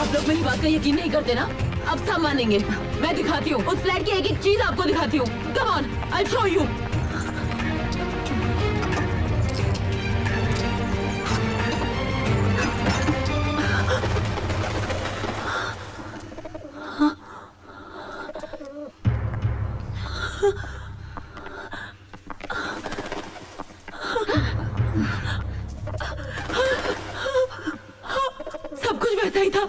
आप लोग मेरी बात का यकीन नहीं करते ना? अब सब मानेंगे। मैं दिखाती हूँ, उस फ्लैट की एक एक चीज आपको दिखाती हूँ। Come on, I show you. सब कुछ वैसा ही था।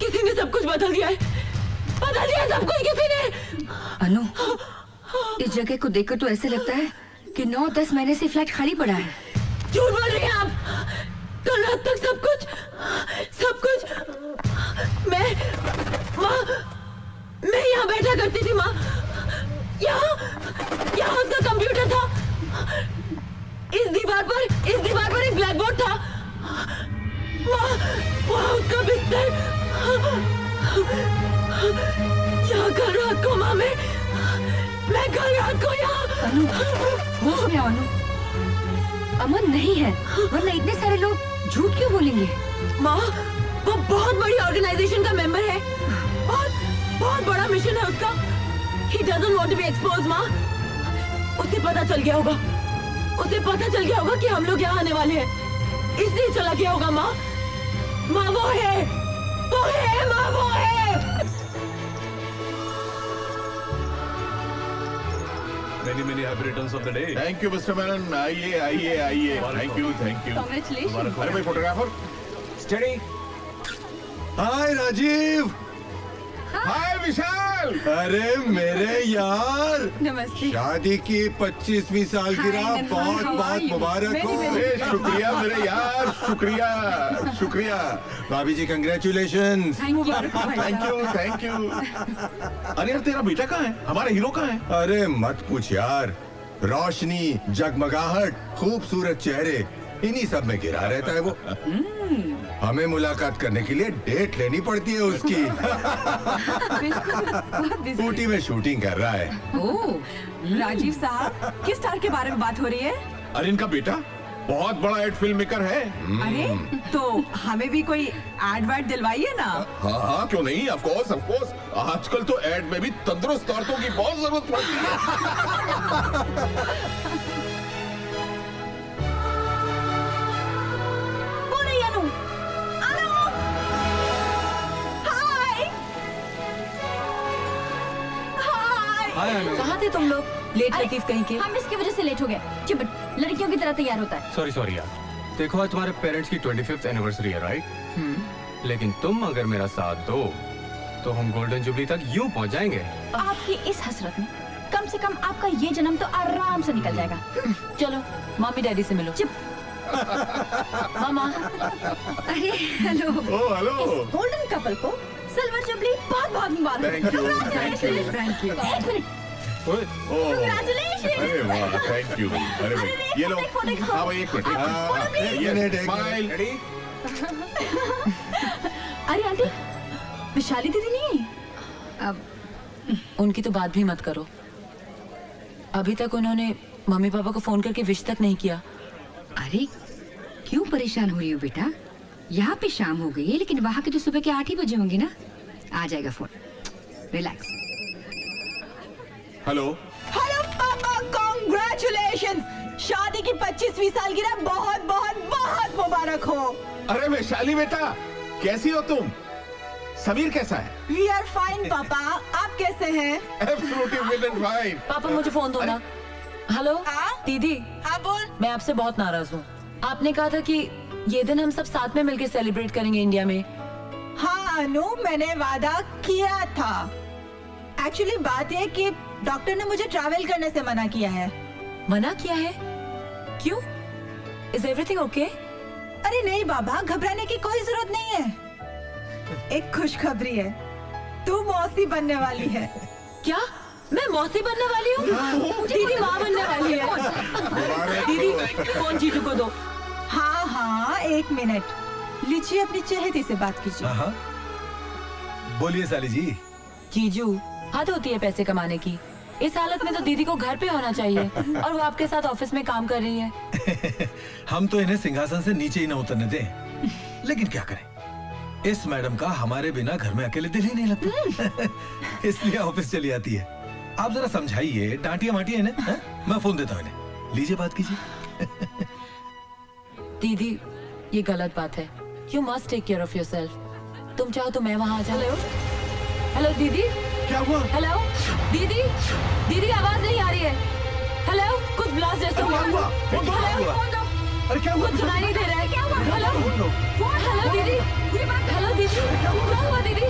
किसी ने सब कुछ बदल दिया है। बदल दिया सब कुछ किसी ने। अनु, इस जगह को देखकर तो ऐसे लगता है कि 9-10 महीने से फ्लैट खाली पड़ा है। झूठ बोल रही हैं आप। कल रात तक सब कुछ मैं यहाँ बैठा करती थी माँ। यहाँ उसका कंप्यूटर था। इस दीवार पर एक ब्लैक बोर्ड था। वहाँ उसका बिस्तर। यहाँ कल रात को माँ मैं कल रात को यहाँ। अनु, होश में आओ अनु। अमन नहीं है, वरना इतने सारे लोग झूठ क्यों बोलेंगे? माँ, वो बहुत बड़ी ऑर्गेनाइजेशन का मेंबर है। बहुत बड़ा मिशन है उसका। He doesn't want to be exposed, माँ। उसे पता चल गया होगा कि हम लोग यहाँ आने वाले हैं। इसलिए चला गया होगा माँ। माँ वो है माँ वो है। Many happy returns of the day. Thank you mister Menon. आइए। Thank you. Congratulations। अरे भाई photographer. Steady. Hi Rajeev. Hi Vishal. अरे मेरे यार, नमस्ते। शादी की 25वीं सालगिरह बहुत बहुत मुबारक हो। शुक्रिया मेरे यार, शुक्रिया। भाभी जी कंग्रेचुलेशन। Thank you. अरे यार तेरा बेटा कहाँ है? हमारा हीरो कहाँ है? अरे मत पूछ यार, रोशनी, जगमगाहट, खूबसूरत चेहरे, इन्हीं सब में घिरा रहता है वो। हमें मुलाकात करने के लिए डेट लेनी पड़ती है उसकी। ऊटी में शूटिंग कर रहा है। ओह, राजीव साहब, किस स्टार के बारे में बात हो रही है? अरे इनका बेटा बहुत बड़ा एड फिल्म मेकर है। अरे तो हमें भी कोई एड वाड दिलवाइए ना। हाँ क्यों नहीं, ऑफ कोर्स। आजकल तो एड में भी तंदुरुस्त औरतों की बहुत जरूरत पड़ती है। कहाँ थे तुम लोग? लेट लतीफ कहीं के। हम इसकी वजह से लेट हो गए। चिपट लड़कियों की तरह तैयार होता है। सॉरी यार। देखो आज तुम्हारे पेरेंट्स की 25th एनिवर्सरी है, राइट? लेकिन तुम अगर मेरा साथ दो तो हम गोल्डन जुबली तक यूं पहुंच जाएंगे। आपकी इस हसरत में कम से कम आपका ये जन्म तो आराम से निकल जाएगा। चलो मम्मी डैडी से मिलो। मामा। अरे हेलो। ओ हेलो। गोल्डन कपल को सिल्वर जुबली बहुत बहुत मुबारक। Thank you. एक मिनट। ओए, Congratulations! अरे वाह, थैंक यू। अरे भाई ये लो। हाँ भाई एक मिनट। स्माइल। अरे आंटी, विशाली दीदी नहीं है? अब उनकी तो बात भी मत करो। अभी तक उन्होंने मम्मी पापा को फोन करके विश तक नहीं किया। अरे क्यों परेशान हो रही हो बेटा? यहाँ पे शाम हो गई है, लेकिन वहाँ के तो सुबह के 8 ही बजे होंगे ना। आ जाएगा फोन, रिलैक्स। हेलो पापा, कांग्रेचुलेशंस। शादी की 25वीं सालगिरह बहुत बहुत बहुत मुबारक हो। अरे वैशाली बेटा, कैसी हो तुम? समीर कैसा है? वी आर फाइन पापा, आप कैसे हैं? Absolutely fit and fine. पापा मुझे फोन दो ना। हेलो दीदी, हाँ बोल। मैं आपसे बहुत नाराज हूँ। आपने कहा था कि ये दिन हम सब साथ में मिलकर सेलिब्रेट करेंगे इंडिया में। हाँ अनु, मैंने वादा किया था। एक्चुअली बात यह कि डॉक्टर ने मुझे ट्रैवल करने से मना किया है। मना किया है? क्यों? Is everything okay? अरे नहीं बाबा, घबराने की कोई जरूरत नहीं है। एक खुशखबरी है, तू मौसी बनने वाली है। क्या मैं मौसी बनने वाली हूँ? दीदी माँ बनने वाली है। दीदी फोन जीजू को दो। हाँ एक मिनट, लीजिए अपनी चहेती से बात कीजिए। हाँ बोलिए साली जी। जीजू, हद होती है पैसे कमाने की। इस हालत में तो दीदी को घर पे होना चाहिए और वो आपके साथ ऑफिस में काम कर रही है। हम तो इन्हें सिंहासन से नीचे ही न उतरने दें, लेकिन क्या करें, इस मैडम का हमारे बिना घर में अकेले दिल ही नहीं लगता। इसलिए ऑफिस चली आती है। आप जरा समझाइए, डांटिए माटिए इन्हें, हैं? मैं फोन देता हूँ इन्हें। लीजिए बात कीजिए। दीदी ये गलत बात है। You must take care of yourself. तुम चाहो तो मैं वहाँ आ जाऊँ। हेलो दीदी। क्या हुआ? हेलो दीदी। दीदी आवाज नहीं आ रही है। हेलो कुछ ब्लास्ट जैसा क्या हुआ? फोन दो, क्या हुआ? फोन दो। अरे क्या हुआ? कुछ सुनाई नहीं दे रहा है। क्या हुआ? Hello phone. हेलो दीदी। हेलो दीदी। क्या हुआ दीदी?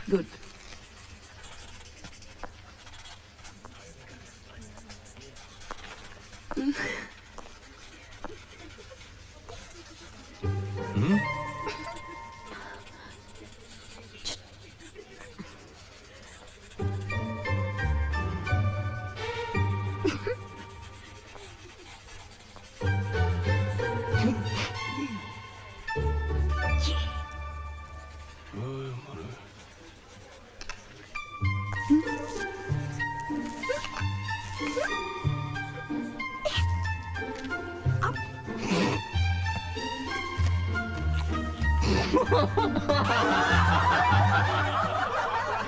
Good.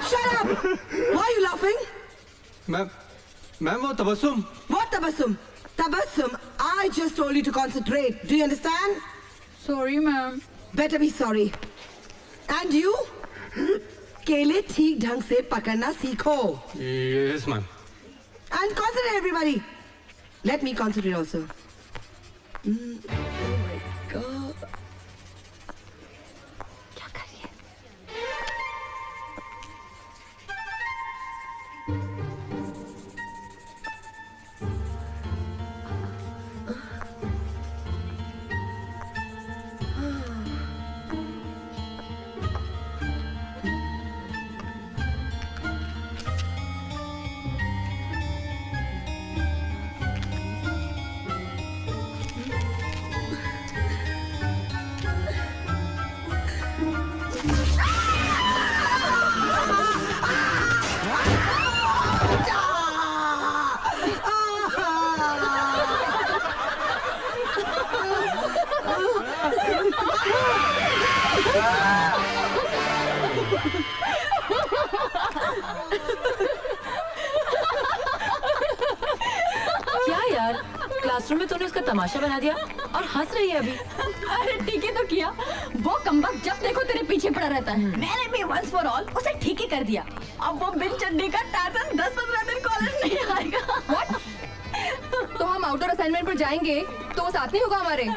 Shut up! Why are you laughing? Ma'am वो Tabassum. What tabassum? Tabassum, I just told you to concentrate. Do you understand? Sorry, ma'am. Better be sorry. And you? केले ठीक ढंग से पकड़ना सीखो. Yes ma'am. And concentrate, everybody. Let me concentrate also. Oh my God. क्या कर रही है? वॉशरूम में तूने उसका तमाशा बना दिया और हंस रही है अभी। अरे ठीक ही तो किया, वो कमबख्त जब देखो तेरे पीछे पड़ा रहता है। मैंने भी वंस फॉर ऑल उसे ठीक ही कर दिया। अब वो बिन चड्डी का टार्जन 10-15 दिन कॉलेज नहीं आएगा। What? तो हम आउटडोर असाइनमेंट पर जाएंगे तो वो साथ नहीं होगा हमारे।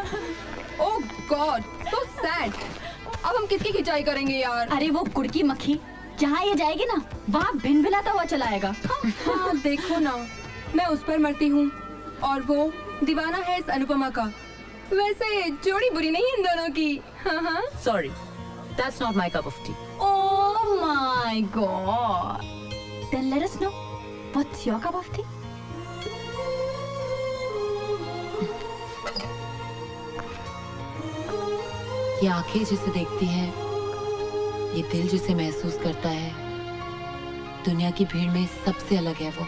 ओह गॉड, सो सैड। अब हम किसकी खिंचाई करेंगे यार? अरे वो कुड़की मक्खी जहाँ ये जाएगी ना, वहाँ भिनभिनाता हुआ चला आएगा। हाँ देखो ना, मैं उस पर मरती हूँ और वो दीवाना है इस अनुपमा का। वैसे जोड़ी बुरी नहीं इन दोनों की। हाँ हाँ। Sorry, that's not my cup of T. Oh my god. Then let us know what's your cup of tea? ये आंखें जिसे देखती हैं, ये दिल जिसे महसूस करता है, दुनिया की भीड़ में सबसे अलग है वो।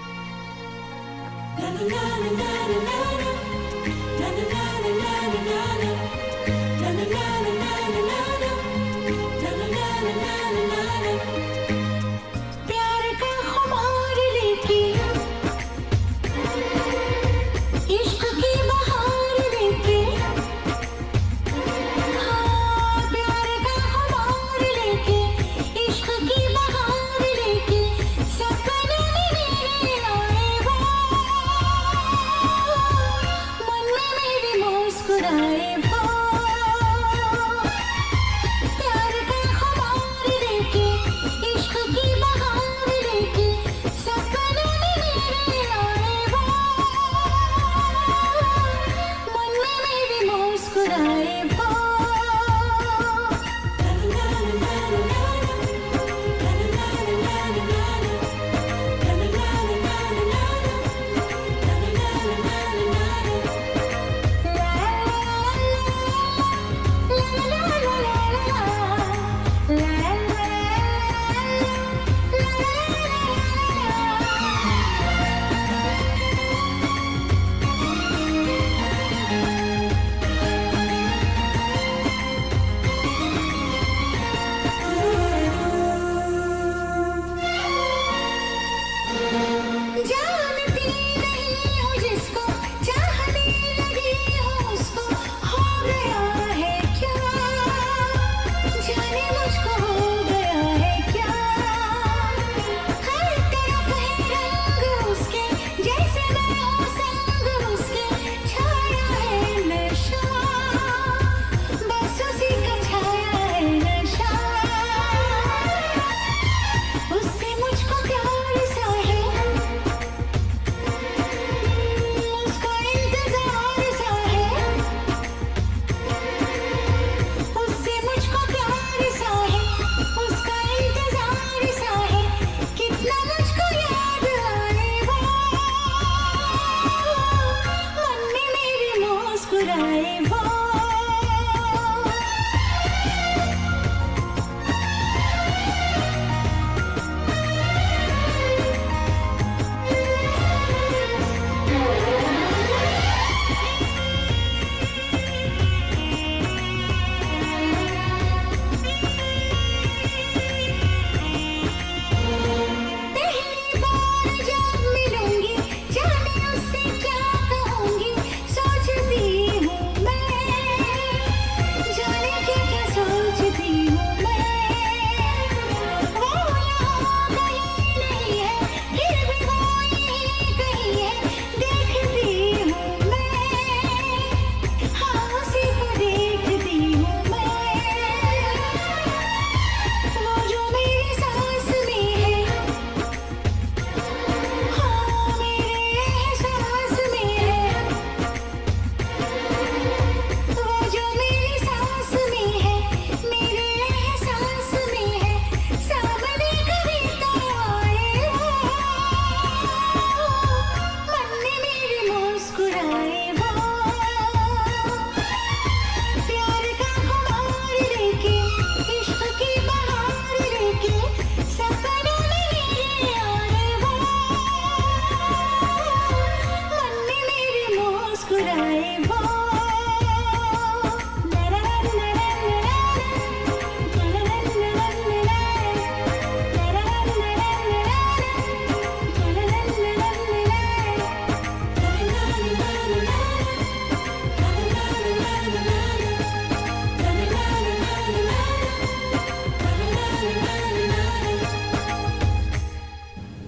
प्यार का खुमार लेके, इश्क की बहार लेके, हाँ प्यार का खुमार लेके, इश्क की बहार लेके, सपने मेरे आए वो, मन में मेरे मुस्कुराए वो।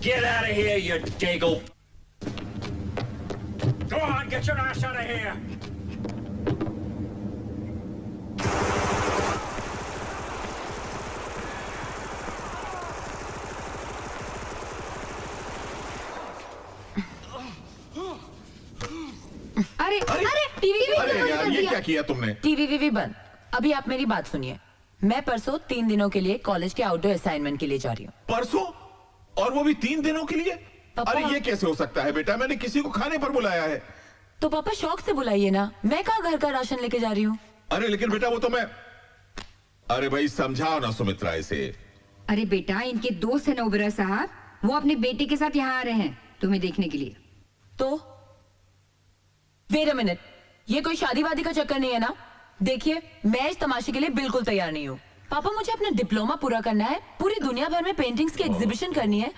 Get out of here, you diggle! Go on, get your ass out of here! अरे अरे टीवी अरे यार ये क्या किया तुमने? टीवी वीवी बंद। अभी आप मेरी बात सुनिए। मैं परसों 3 दिनों के लिए कॉलेज के आउटडोर असाइनमेंट के लिए जा रही हूँ। परसों? और वो भी 3 दिनों के लिए? पापा। अरे ये कैसे हो सकता है बेटा? मैंने किसी को खाने पर बुलाया है। तो पापा शौक से बुलाइए ना, मैं कहाँ घर का राशन लेके जा रही हूँ। अरे लेकिन बेटा वो तो मैं, अरे भाई समझाओ ना सुमित्रा इसे। अरे बेटा, इनके दोस्त है ना ओबेरॉय साहब, वो अपने बेटे के साथ यहाँ आ रहे हैं तुम्हें देखने के लिए। तो वेट अ मिनट, ये कोई शादी वादी का चक्कर नहीं है ना? देखिए मैं इस तमाशे के लिए बिल्कुल तैयार नहीं हूँ। पापा मुझे अपना डिप्लोमा पूरा करना है, पूरी दुनिया भर में पेंटिंग्स की एग्जीबिशन करनी है।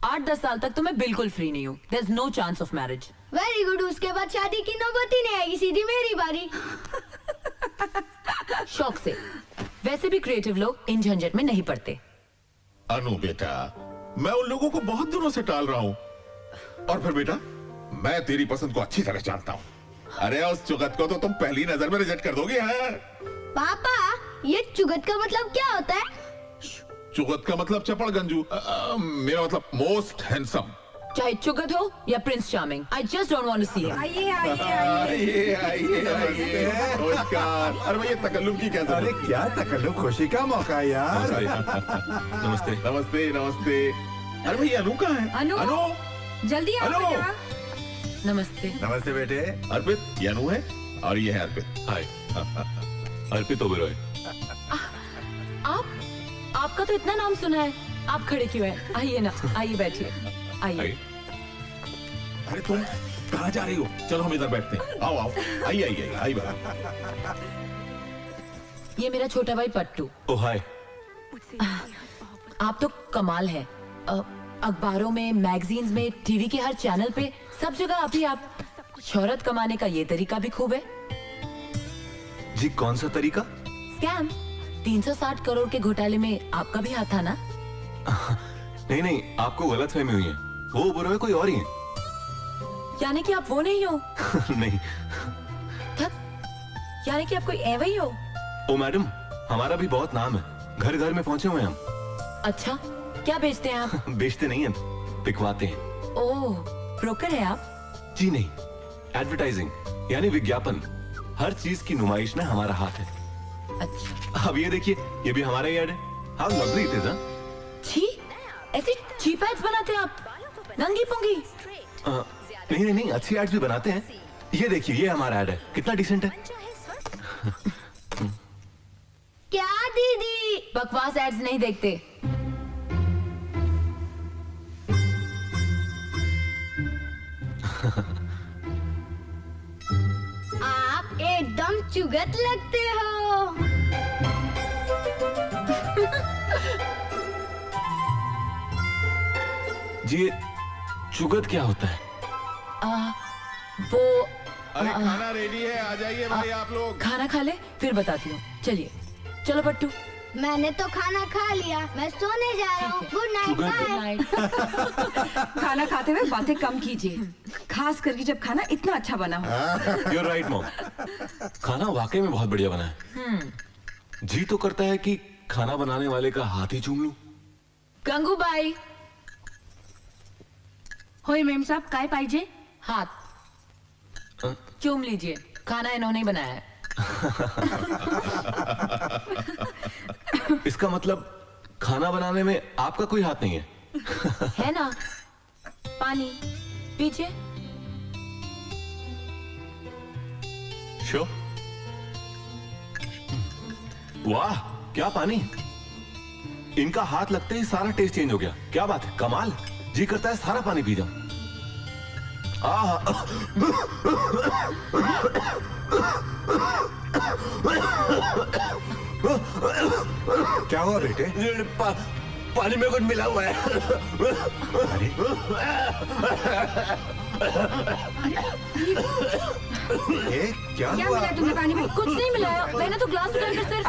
8-10 साल तक तो मैं बिल्कुल फ्री नहीं हूँ। There is no chance of marriage. Very good, उसके बाद शादी की नौबत ही नहीं आएगी, सीधी मेरी बारी। शौक से। वैसे भी क्रिएटिव लोग इन झंझट में नहीं पड़ते। अनु बेटा, मैं उन लोगों को बहुत दिनों से टाल रहा हूँ। और फिर बेटा, मैं तेरी पसंद को अच्छी तरह जानता हूँ। अरे उस चुगत को तो तुम पहली नजर में रिजेक्ट कर दोगे। हाँ? पापा, ये चुगत का मतलब क्या होता है? चुगत का मतलब चपड़ गंजू। मेरा मतलब मोस्ट हैंडसम। चाहे चुगत हो या prince charming, I just don't want to see him. आइए आइए आइए। नमस्कार। अरे भाई ये तकल्लुफ की क्या जरूरत अरे है? क्या तकल्लुफ, खुशी का मौका है यार। नमस्ते। नमस्ते नमस्ते। अरे भाई अनु कहाँ है? अनु, जल्दी आओ अनु। बेटा। नमस्ते। नमस्ते बेटे। अर्पित, ये अनु है और ये है अर्पित। हाय। अर्पित ओबेरॉय। आपका तो इतना नाम सुना है। आप खड़े क्यों हैं? आइए ना, आइए बैठिए, आइए। अरे तुम कहाँ जा रही हो? चलो हम इधर बैठते हैं। आओ आओ, आइए आइए आइए बाबा। ये मेरा छोटा भाई पट्टू। ओ हाय। आप तो कमाल है। अखबारों में, मैगजीन्स में, टीवी के हर चैनल पे, सब जगह आप शोहरत कमाने का ये तरीका भी खूब है। जी कौन सा तरीका? स्कैम। 360 करोड़ के घोटाले में आपका भी हाथ था ना? नहीं नहीं, आपको गलत फहमी हुई है। वो ओबेरॉय कोई और ही है। यानी कि आप वो नहीं हो? नहीं। यानी कि आप कोई ऐसा ही हो? ओ मैडम, हमारा भी बहुत नाम है, घर घर में पहुंचे हुए हैं हम। अच्छा, क्या बेचते हैं आप? बेचते नहीं हैं, बिकवाते हैं। ओह, ब्रोकर है आप? जी नहीं, एडवर्टाइजिंग यानी विज्ञापन। हर चीज की नुमाइश में हमारा हाथ है। अच्छा। अब ये देखिए, ये भी हमारा ही ऐड है। How lovely it is. छी, ऐसी चीप एड्स बनाते हैं आप? नंगी पुंगी। नहीं नहीं नहीं, अच्छी एड्स भी बनाते हैं। ये देखिए, ये हमारा ऐड है, कितना डिसेंट है। क्या दीदी? बकवास एड्स नहीं देखते। आप एकदम चुगत लगते हो। जी, चुगत क्या होता है? वो अरे खाना रेडी है, आ जाइए भाई आप लोग। खाना खा ले, फिर बताती हूँ। चलिए, चलो पट्टू। मैंने तो खाना खा लिया, मैं सोने जा रहा हूँ। Good night. Goodbye. Night. खाना खाते हुए बातें कम कीजिए, खास करके जब खाना इतना अच्छा बना हो। You're right, mom. खाना वाकई में बहुत बढ़िया बना है। जी तो करता है कि खाना बनाने वाले का हाथ ही चूम लूं। गंगू बाई। होय मेम साहब, काय पाहिजे? हाथ चूम लीजिए, खाना इन्होंने ही बनाया है। इसका मतलब खाना बनाने में आपका कोई हाथ नहीं है? है ना? पानी पीछे। श्योर। वाह, क्या पानी! इनका हाथ लगते ही सारा टेस्ट चेंज हो गया। क्या बात है, कमाल। जी करता है सारा पानी पी जाऊं। क्या हुआ बेटे? पानी में कुछ मिला हुआ है। क्या क्या हुआ? मिला तुम्हें पानी में? कुछ नहीं मिलाया, मैंने तो ग्लास उठाकर सिर्फ।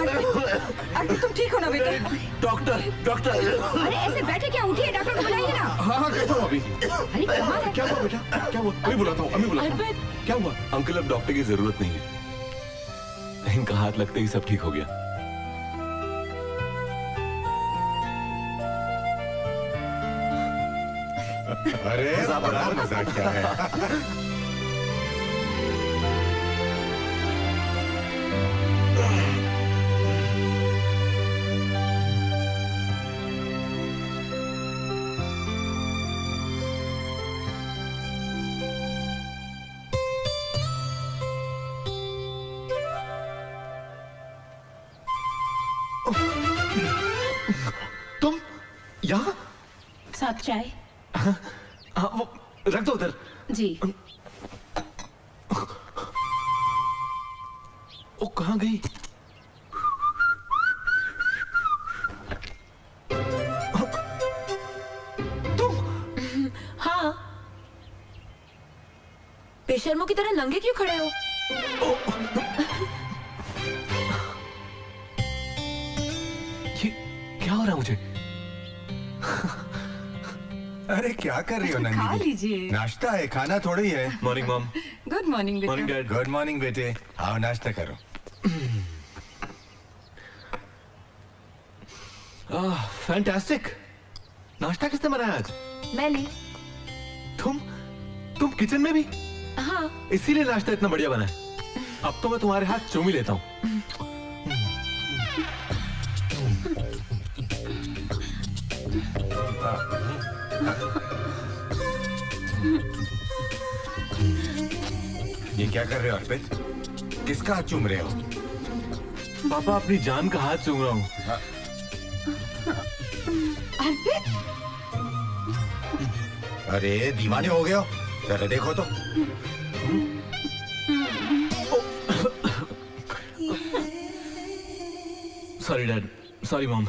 अर्पित, तुम ठीक हो ना बेटा? Doctor, doctor. अरे ऐसे बैठे क्या, उठिए, डॉक्टर को बुलाइए ना। हाँ कहता हूँ अभी। अरे कहाँ है? क्या हुआ बेटा, क्या हुआ? अभी बुलाता हूँ, अभी बुलाता हूँ। अर्पित क्या हुआ? अंकल अब डॉक्टर की जरूरत नहीं है, इनका हाथ लगते ही सब ठीक हो गया। अरे बड़ा मजाक क्या है। तुम यहाँ? साथ चाय। हाँ, वो रख दो उधर। जी। वो कहाँ गई? हाँ, बेशर्मों की तरह नंगे क्यों खड़े हो? ये क्या हो रहा है मुझे? अरे क्या कर रही हो खा नंदिनी? लीजिए। नाश्ता है, खाना थोड़ी है। Morning mom. Good morning morning बेटा। डैड। गुड मॉर्निंग बेटे, आओ नाश्ता करो। फैंटास्टिक। नाश्ता किसने बनाया आज? मैंने। तुम किचन में भी? हाँ, इसीलिए नाश्ता इतना बढ़िया बना है। अब तो मैं तुम्हारे हाथ चूम ही लेता हूँ। ये क्या कर रहे हो अर्पित? किसका हाथ चूम रहे हो? पापा अपनी जान का हाथ चूम रहा हूँ। अरे दीवाने हो गए हो, जरा देखो तो। Sorry dad, sorry mom.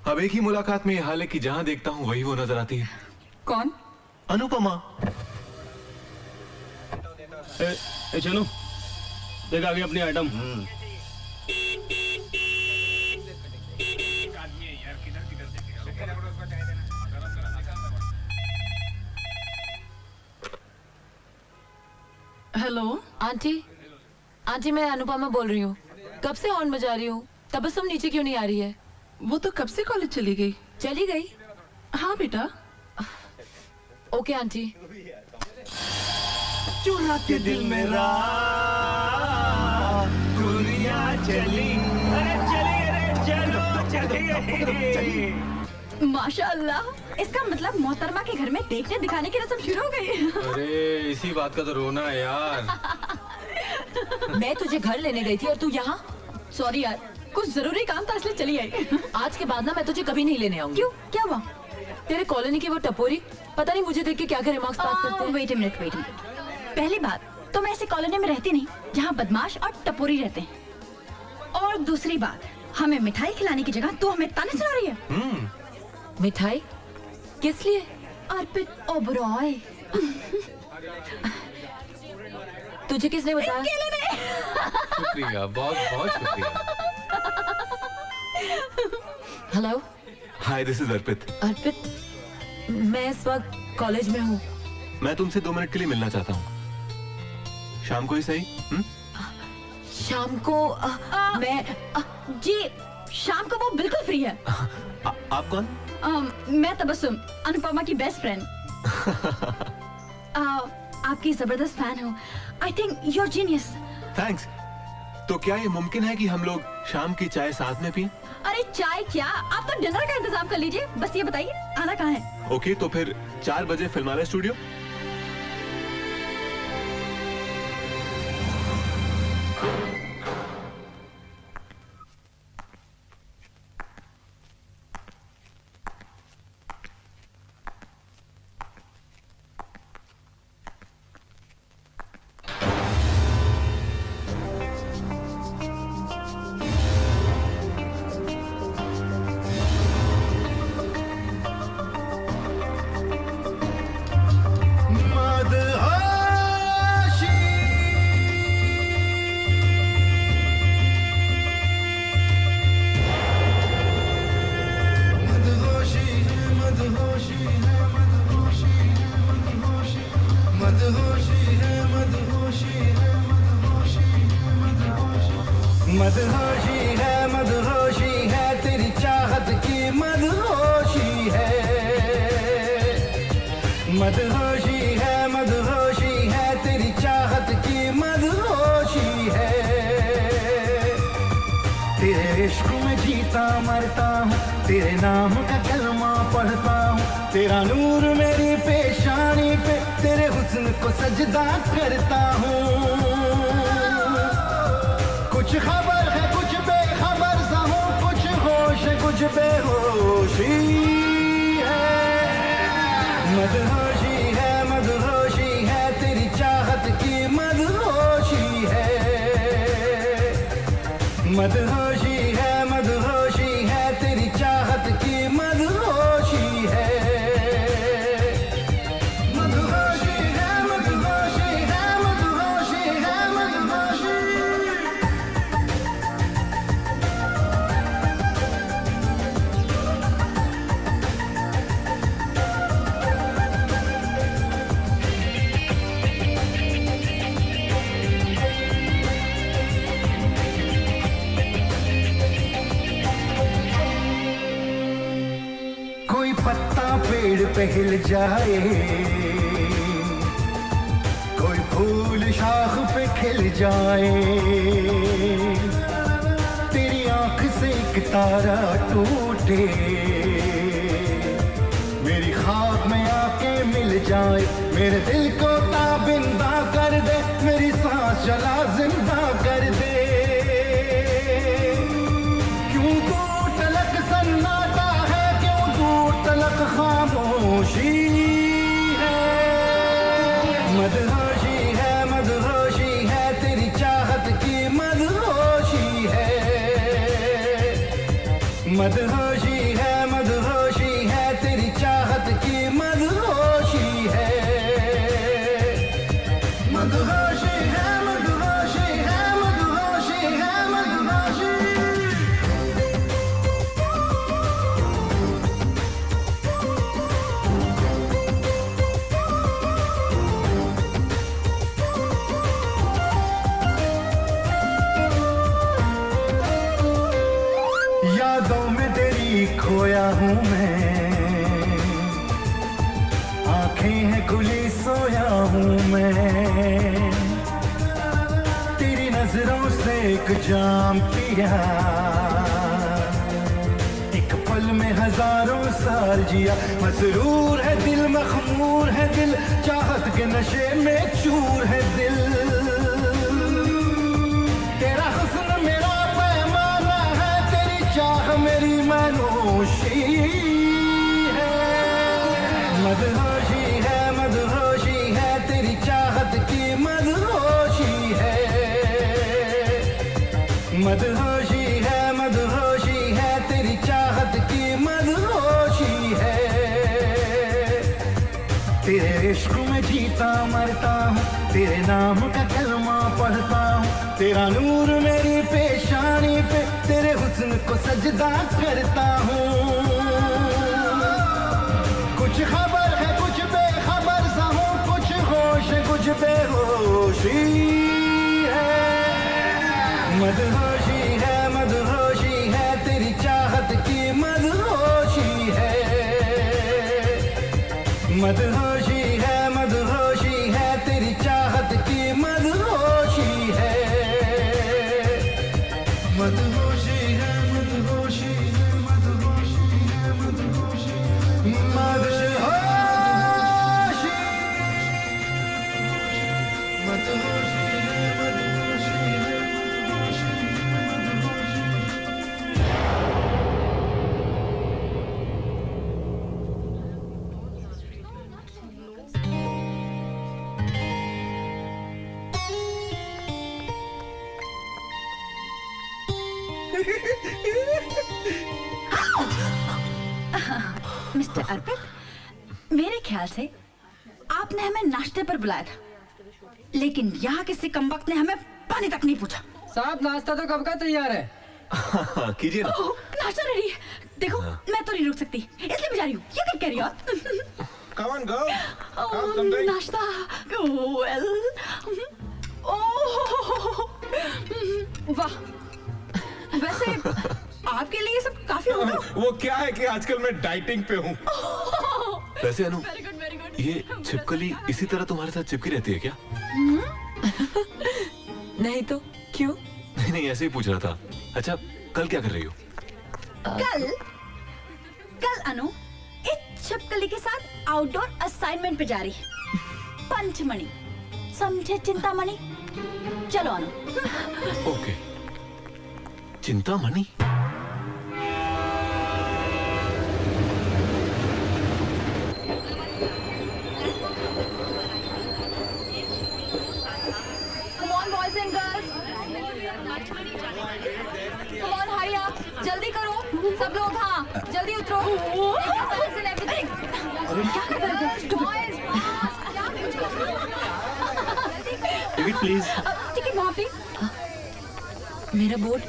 अब एक ही मुलाकात में ये हाल है कि जहां देखता हूँ वही वो नजर आती है। कौन? अनुपमा। ए चलो, देख आ गई अपनी आइटम। हेलो आंटी, आंटी मैं अनुपमा बोल रही हूँ। कब से हॉर्न बजा रही हूँ, तबस्सुम नीचे क्यों नहीं आ रही है? वो तो कब से कॉलेज चली गई। चली गई? हाँ बेटा। Okay aunty. चुरा के दिल मेरा दुनिया चली, अरे चली, अरे चलो चली। माशाअल्लाह, इसका मतलब मोहतरमा के घर में देखने दिखाने की रस्म शुरू हो गई। अरे इसी बात का तो रोना है यार। मैं तुझे घर लेने गई थी और तू यहाँ? सॉरी यार, कुछ जरूरी काम था इसलिए चली आई। आज के बाद ना मैं तुझे कभी नहीं लेने आऊंगी। क्यों, क्या हुआ? तेरे कॉलोनी की वो टपोरी पता नहीं मुझे देख के क्या क्या रिमार्क्स पास करते हैं। Wait a minute, wait. पहली बात तो मैं ऐसे कॉलोनी में रहती नहीं जहाँ बदमाश और टपोरी रहते हैं। और दूसरी बात, हमें मिठाई खिलाने की जगह तू हमें ताने सुना रही है। मिठाई? किस लिए? अर्पित ओबरॉय। तुझे किसने बताया? शुक्रिया, बहुत बहुत शुक्रिया। हेलो हाय, दिस इज अर्पित। अर्पित, मैं इस वक्त कॉलेज में हूँ। मैं तुमसे 2 मिनट के लिए मिलना चाहता हूँ। शाम को ही सही? शाम को मैं जी, शाम को वो बिल्कुल फ्री है। आप कौन? मैं तबस्सुम, अनुपमा की बेस्ट फ्रेंड। आपकी जबरदस्त फैन हूँ। I think you are genius. Thanks. तो क्या ये मुमकिन है कि हम लोग शाम की चाय साथ में पिएं? अरे चाय क्या, आप तो डिनर का इंतजाम कर लीजिए। बस ये बताइए आना कहाँ है? ओके, तो फिर 4 बजे फिल्मालय स्टूडियो। मदहोशी है तेरी चाहत की मदहोशी है। मदहोशी है तेरी चाहत की मदहोशी है। तेरे इश्क में जीता मरता हूँ, तेरे नाम का कलमा पढ़ता हूँ। तेरा नूर मेरी पेशानी पे, तेरे हुस्न को सजदा करता हूँ। कुछ खबर है कुछ बेखबर सा हूँ, कुछ होश है कुछ बेहोशी है। मदहोशी है तेरी चाहत की मदहोशी है। मदहोशी है तेरी चाहत की मदहोशी है। मदहोशी है मदहोशी है मदहोशी है मदहोशी। कोई पत्ता पेड़ पे हिल जाए, कोई फूल शाख पे खिल जाए। तेरी आंख से एक तारा टूटे, मेरी ख्वाब में आके मिल जाए। मेरे दिल को ताबिंदा कर दे, मेरी सांस चला जिंदा कर दे। क्यों दूर तलक सन्नाटा है, क्यों दूर तलक खामोशी है। मदहोशी है तेरी चाहत की मदहोशी है। मदहोशी है तेरी चाहत की मदहोशी है। मदहोशी है मदहोशी है मदहोशी है मदहोशी। यादों में तेरी खोया हूँ मैं, आंखें हैं खुली सोया हूँ मैं। तेरी नजरों से एक जाम पिया, एक पल में हजारों साल जिया। मसरूर है दिल मखमूर है दिल, चाहत के नशे में चूर है दिल। तेरा हुस्न मेरा पैमाना है, तेरी चाह मेरी मनोशी है। मदहोशी है तेरी चाहत की मदहोशी है। मदहोशी है तेरी चाहत की मदहोशी है। तेरे इश्क में जीता मरता हूँ, तेरे नाम का कलमा पढ़ता हूँ। तेरा नूर मेरी पेशानी पे, तेरे हुस्न को सजदा करता हूँ। कुछ खबर है कुछ बेखबर सा हूँ, कुछ होश है कुछ बेहोशी है। मदहोशी है तेरी चाहत की मदहोशी है। मदहोशी है तेरी चाहत की मदहोशी है। मदहोशी है मदहोशी है मदहोशी है मदहोशी। मदहोशी मदहोशी है मदहोशी है मदहोशी मिस्टर अर्पित, मेरे ख्याल से आपने हमें नाश्ते पर बुलाया था, लेकिन यहाँ किसी कमबख्त ने हमें पानी तक नहीं पूछा। साहब नाश्ता तो कब का तैयार है। कीजिए ना। नाश्ता रेडी है। देखो मैं तो नहीं रुक सकती, इसलिए जा रही हूँ। You can carry on. Come on, go. नाश्ता well. ओह वाह, वैसे आपके लिए ये सब काफी होगा। वो क्या है कि आजकल मैं डाइटिंग पे हूँ। वैसे अनु, वेरी गुड वेरी गुड। ये छिपकली इसी तरह तुम्हारे साथ चिपकी रहती है क्या? नहीं तो क्यों? नहीं नहीं, ऐसे ही पूछ रहा था। अच्छा, कल क्या कर रही हो? कल कल अनु इस छिपकली के साथ आउटडोर असाइनमेंट पे जा रही है। पंचमणि, समझे चिंतामणि? चलो Anu. Okay. Chintamani? Come on boys and girls. Come on hurry up. जल्दी करो सब लोग। हाँ जल्दी उतरो। क्या कर रहे थे? Boys, ticket please. टिकट वहाँ प्लीज। मेरा बोर्ड।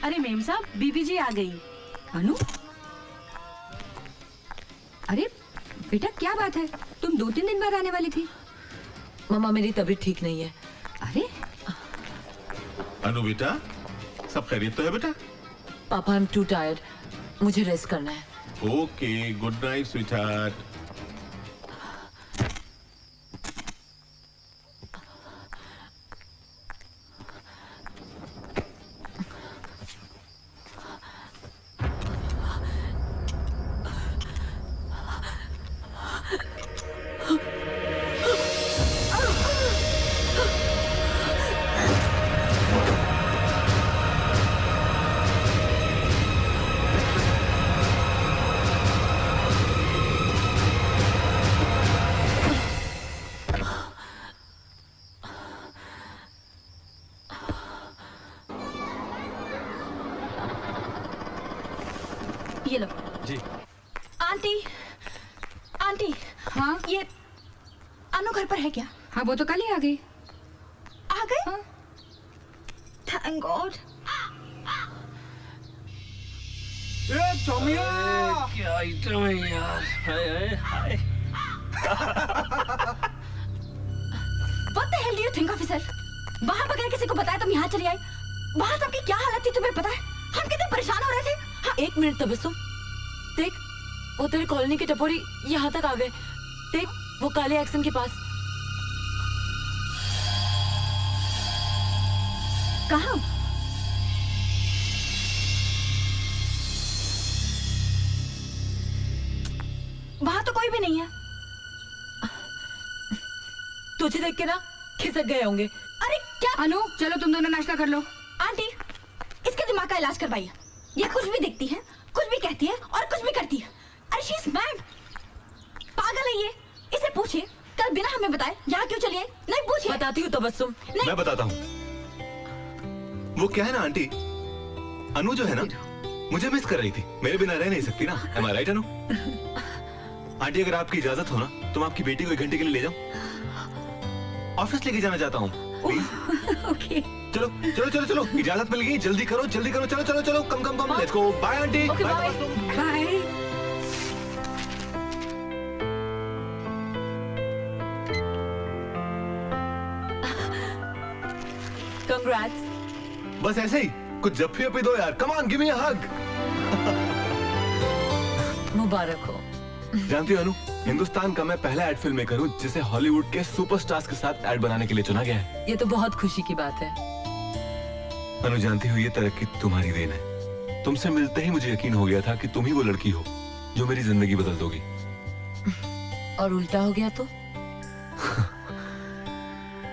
अरे मेम साहब, बीबी जी आ गई। अनु, अरे बेटा क्या बात है? तुम 2-3 दिन बाद आने वाली थी। मामा मेरी तबीयत ठीक नहीं है। अरे अनु बेटा, सब खैरियत तो है बेटा? पापा आई एम टू टायर्ड, मुझे रेस्ट करना है। Okay, good night sweetheart. ये लो। जी। Aunty, aunty. हाँ ये अनु घर पर है क्या? हाँ वो तो कल ही आ गई। आ गए? हाँ। Thank God. चौमिया, क्या आइटम है यार। हाय hi hi. What the hell do you think of yourself? वहाँ बगैर किसी को बताया तुम यहाँ चली आई। वहाँ सबकी क्या हालत थी तुम्हें पता है? हम कितने परेशान हो रहे थे। हाँ। एक मिनट तबस्सुम, देख वो तेरे कॉलोनी के टपोरी यहाँ तक आ गए। देख वो काले एक्शन के पास। कहाँ? वहाँ तो कोई भी नहीं है। तुझे देख के ना खिसक गए होंगे। अरे क्या? अनु चलो तुम दोनों नाश्ता कर लो। आंटी, इसके दिमाग का इलाज करवाइए। ये कुछ भी देखती है, कुछ भी कहती है और कुछ भी करती है। अरे शी इज मैड, पागल है ये। इसे पूछिए कल बिना हमें बताए यहाँ क्यों चली आई। नहीं पूछिए। बताती हूँ तबस्सुम। मैं बताता हूँ। वो क्या है ना आंटी, अनु जो है ना मुझे मिस कर रही थी। मेरे बिना रह नहीं सकती ना। Am I right Anu? Aunty अगर आपकी इजाजत हो ना तो मैं आपकी बेटी को 1 घंटे के लिए ले जाऊं। ऑफिस लेके जाना चाहता हूँ। ओके। चलो चलो चलो चलो, इजाजत मिल गई। जल्दी करो जल्दी करो। चलो चलो चलो, come come come. Let's go. Bye aunty. Bye. Bye. Congrats. बस ऐसे ही। कुछ जफ्फी अपी दो यार, कम ऑन गिव मी अ हग। मुबारक हो। जानती हो अनु, हिंदुस्तान का मैं पहला एड फिल्म मेकर हूँ जिसे हॉलीवुड के सुपरस्टार्स के साथ एड बनाने के लिए चुना गया है। ये तो बहुत खुशी की बात है। अनु जानती हो, ये तरक्की तुम्हारी देन है। तुमसे मिलते ही मुझे यकीन हो गया था कि तुम ही वो लड़की हो जो मेरी जिंदगी बदल दोगी। और उल्टा हो गया तो?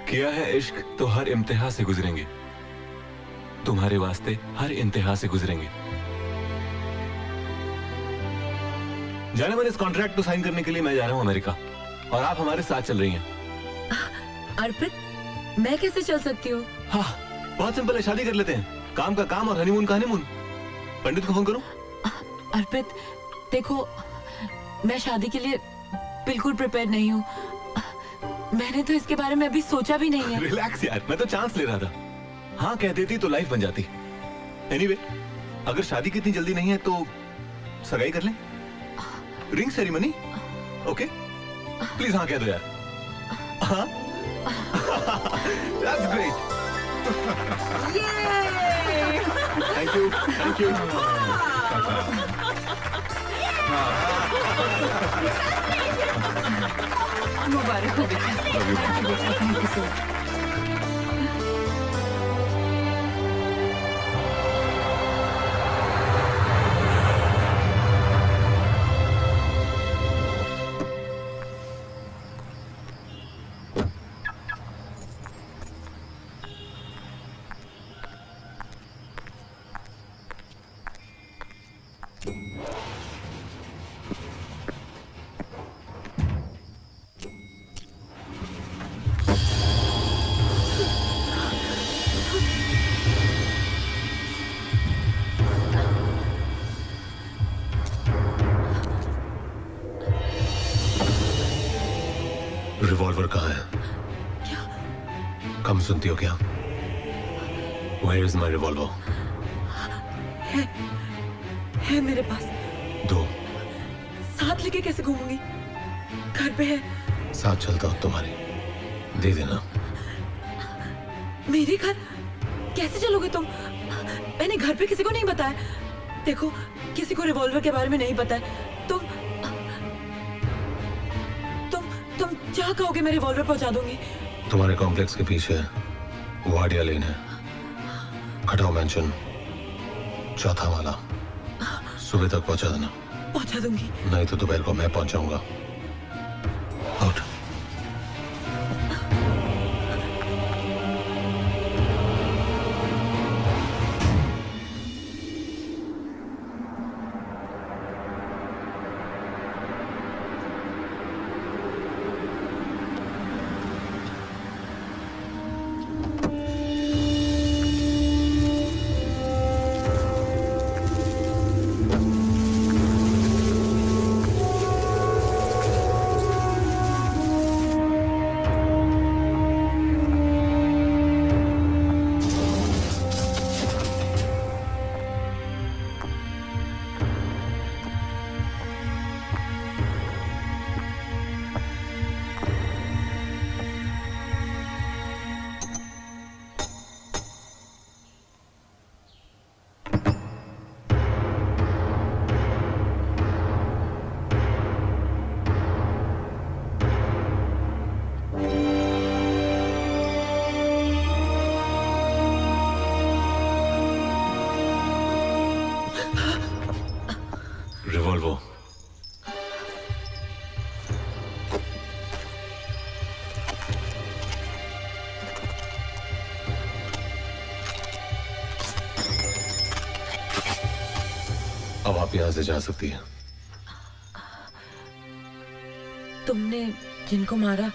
किया है इश्क तो हर इम्तिहा से गुजरेंगे, तुम्हारे वास्ते हर इंतहा से गुजरेंगे। जाने मन, इस कॉन्ट्रैक्ट को साइन करने के लिए मैं जा रहा हूँ अमेरिका और आप हमारे साथ चल रही हैं। अर्पित, मैं कैसे चल सकती हूँ? हाँ, बहुत सिंपल है, शादी कर लेते हैं। काम का काम और हनीमून का हनीमून। पंडित को फोन करूं? अर्पित देखो, मैं शादी के लिए बिल्कुल प्रिपेयर नहीं हूँ। मैंने तो इसके बारे में अभी सोचा भी नहीं है। रिलैक्स यार, मैं तो चांस ले रहा था। हाँ कह देती तो लाइफ बन जाती। एनीवे, अगर शादी की इतनी जल्दी नहीं है तो सगाई कर लें। Ring ceremony, okay? प्लीज हाँ कह दो यार। हाँ? That's great. Thank you, thank you. मुबारक हो बेटा। Thank you so much. Revolver कहाँ है? कम सुनती हो क्या? Where is my revolver? है मेरे पास। दो। साथ लेके कैसे घूमूंगी? घर पे है। साथ चलता हूँ तुम्हारे, दे देना। मेरे घर कैसे चलोगे तुम? मैंने घर पे किसी को नहीं बताया। देखो, किसी को रिवॉल्वर के बारे में नहीं पता है। तुम क्या कहोगे? मैं रिवॉल्वर पहुंचा दूंगी। तुम्हारे कॉम्प्लेक्स के पीछे वाडिया लेन है, खटाव मैंशन, चौथा वाला। सुबह तक पहुंचा देना। पहुंचा दूंगी। नहीं तो दोपहर को मैं पहुंचाऊंगा। आउट। रिवॉल्वर। अब आप यहां से जा सकती हैं। तुमने जिनको मारा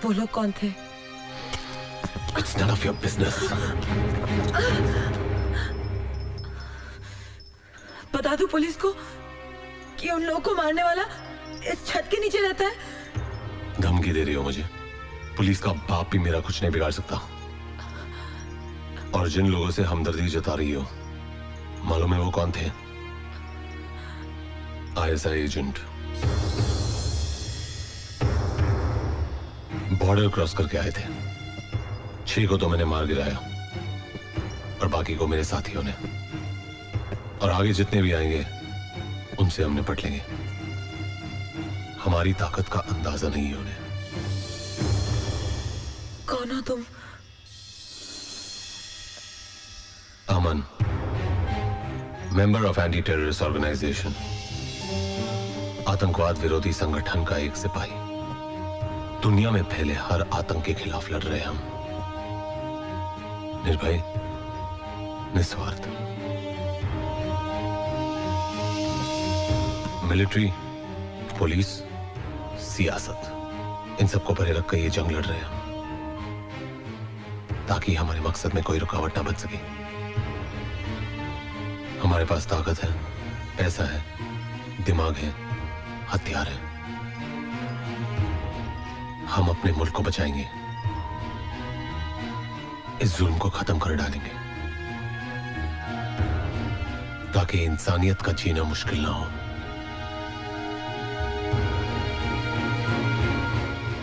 वो लोग कौन थे? It's none of your business. बता दूं पुलिस को कि उन लोगों को मारने वाला इस छत के नीचे रहता है? धमकी दे रही हो मुझे? पुलिस का बाप भी मेरा कुछ नहीं बिगाड़ सकता। और जिन लोगों से हमदर्दी जता रही हो, मालूम है वो कौन थे? ISI agent. बॉर्डर क्रॉस करके आए थे। 6 को तो मैंने मार गिराया। और बाकी को मेरे साथियों ने। और आगे जितने भी आएंगे उनसे हम निपट लेंगे। हमारी ताकत का अंदाजा नहीं है उन्हें। कौन हो तुम? Aman, member of anti terrorist organisation, आतंकवाद विरोधी संगठन का एक सिपाही। दुनिया में फैले हर आतंक के खिलाफ लड़ रहे हम, निर्भय, निस्वार्थ। मिलिट्री, पुलिस, सियासत, इन सबको परे रख कर ये जंग लड़ रहे हैं हम, ताकि हमारे मकसद में कोई रुकावट ना बन सके। हमारे पास ताकत है, पैसा है, दिमाग है, हथियार है। हम अपने मुल्क को बचाएंगे, इस जुल्म को खत्म कर डालेंगे, ताकि इंसानियत का जीना मुश्किल ना हो।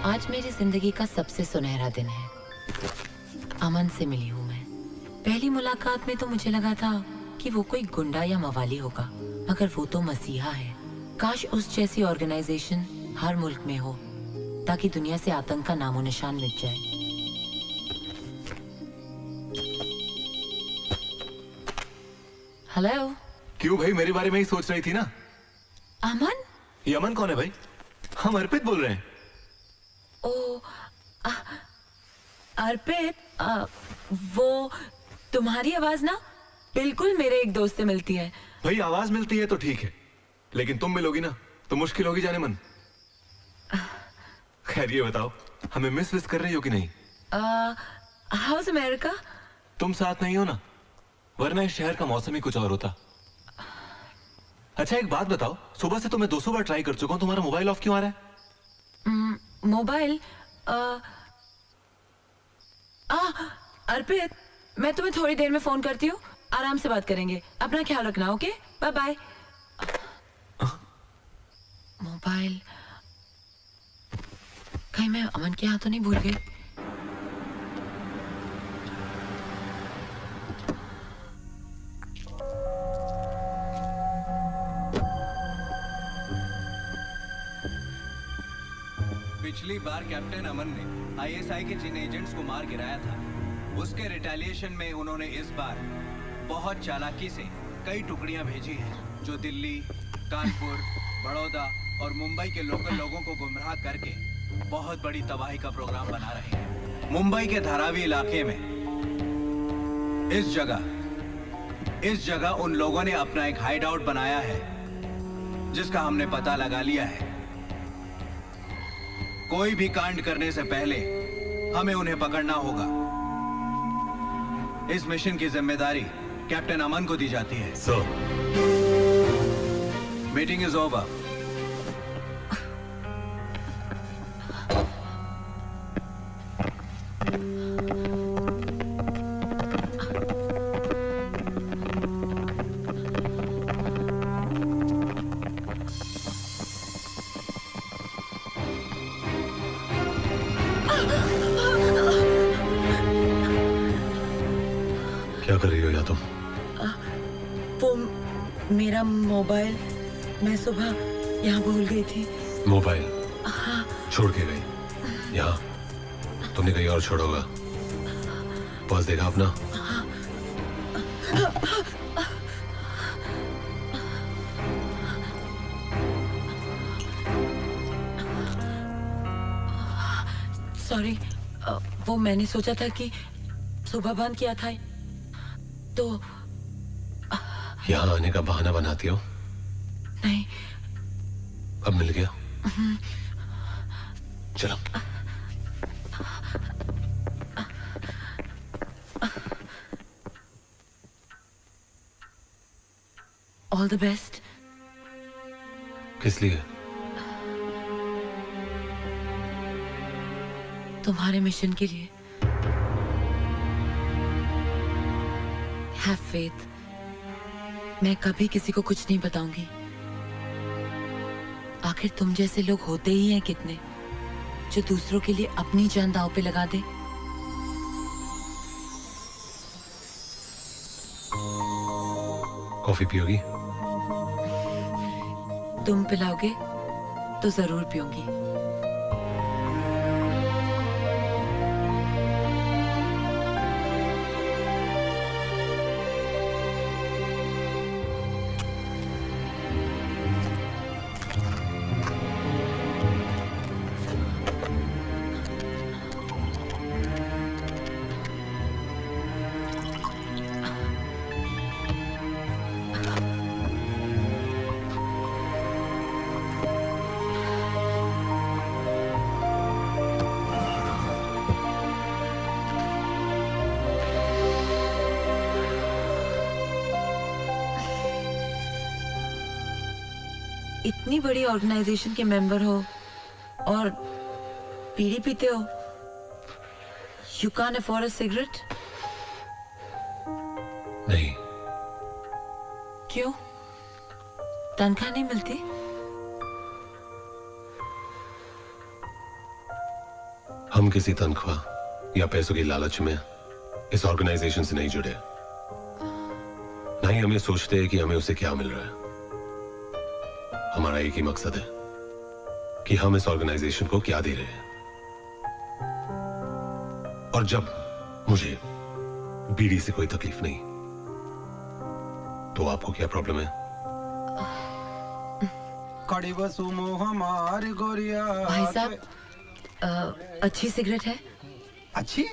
आज मेरी जिंदगी का सबसे सुनहरा दिन है। अमन से मिली हूँ मैं। पहली मुलाकात में तो मुझे लगा था कि वो कोई गुंडा या मवाली होगा, मगर वो तो मसीहा है। काश उस जैसी ऑर्गेनाइजेशन हर मुल्क में हो, ताकि दुनिया से आतंक का नामो निशान मिट जाए। हेलो। क्यों भाई, मेरे बारे में ही सोच रही थी ना? अमन? ये अमन कौन है भाई? हम अर्पित बोल रहे हैं। ओ, अर्पित, वो तुम्हारी आवाज ना बिल्कुल मेरे एक दोस्त से मिलती है। भाई आवाज मिलती है तो ठीक है, लेकिन तुम मिलोगी ना तो मुश्किल होगी जाने मन। खैर ये बताओ, हमें मिस विस कर रही हो कि नहीं? House America? तुम साथ नहीं हो ना, वरना इस शहर का मौसम ही कुछ और होता। अच्छा एक बात बताओ, सुबह से तो मैं 200 बार ट्राई कर चुका हूँ, तुम्हारा मोबाइल ऑफ क्यों आ रहा है? मोबाइल? अर्पित, मैं तुम्हें थोड़ी देर में फोन करती हूँ, आराम से बात करेंगे। अपना ख्याल रखना, ओके? Bye bye. मोबाइल कहीं मैं अमन के यहाँ तो नहीं भूल गई? पिछली बार कैप्टन अमन ने आईएसआई के जिन एजेंट्स को मार गिराया था, उसके रिटेलिएशन में उन्होंने इस बार बहुत चालाकी से कई टुकड़ियां भेजी हैं, जो दिल्ली, कानपुर, बड़ौदा और मुंबई के लोकल लोगों को गुमराह करके बहुत बड़ी तबाही का प्रोग्राम बना रहे हैं। मुंबई के धारावी इलाके में इस जगह उन लोगों ने अपना एक हाइड आउट बनाया है, जिसका हमने पता लगा लिया है। कोई भी कांड करने से पहले हमें उन्हें पकड़ना होगा। इस मिशन की जिम्मेदारी कैप्टन अमन को दी जाती है। Sir, meeting is over. क्या कर रही हो या तुम? वो मेरा मोबाइल मैं सुबह यहाँ भूल गई थी। मोबाइल? हाँ। छोड़ के गई यहाँ? तुमने कहीं और छोड़ा होगा। पास देखा अपना? सॉरी, वो मैंने सोचा था कि सुबह बंद किया था, तो यहाँ आने का बहाना बनाती हो? नहीं। अब मिल गया? चलो। All the best. किस लिए? तुम्हारे मिशन के लिए। Have faith. मैं कभी किसी को कुछ नहीं बताऊंगी। आखिर तुम जैसे लोग होते ही हैं कितने, जो दूसरों के लिए अपनी जान दांव पे लगा दे। कॉफी पियोगी? तुम पिलाओगे तो जरूर पीऊंगी। इतनी बड़ी ऑर्गेनाइजेशन के मेंबर हो और बीड़ी पीते हो। You can afford a cigarette? नहीं। क्यों? तनख्वाह नहीं मिलती? हम किसी तनख्वाह या पैसों की लालच में इस ऑर्गेनाइजेशन से नहीं जुड़े। ना ही हम ये सोचते हैं कि हमें उसे क्या मिल रहा है। हमारा एक ही मकसद है कि हम इस ऑर्गेनाइजेशन को क्या दे रहे हैं। और जब मुझे बीड़ी से कोई तकलीफ नहीं, तो आपको क्या प्रॉब्लम है? भाई साहब, अच्छी सिगरेट है? अच्छी?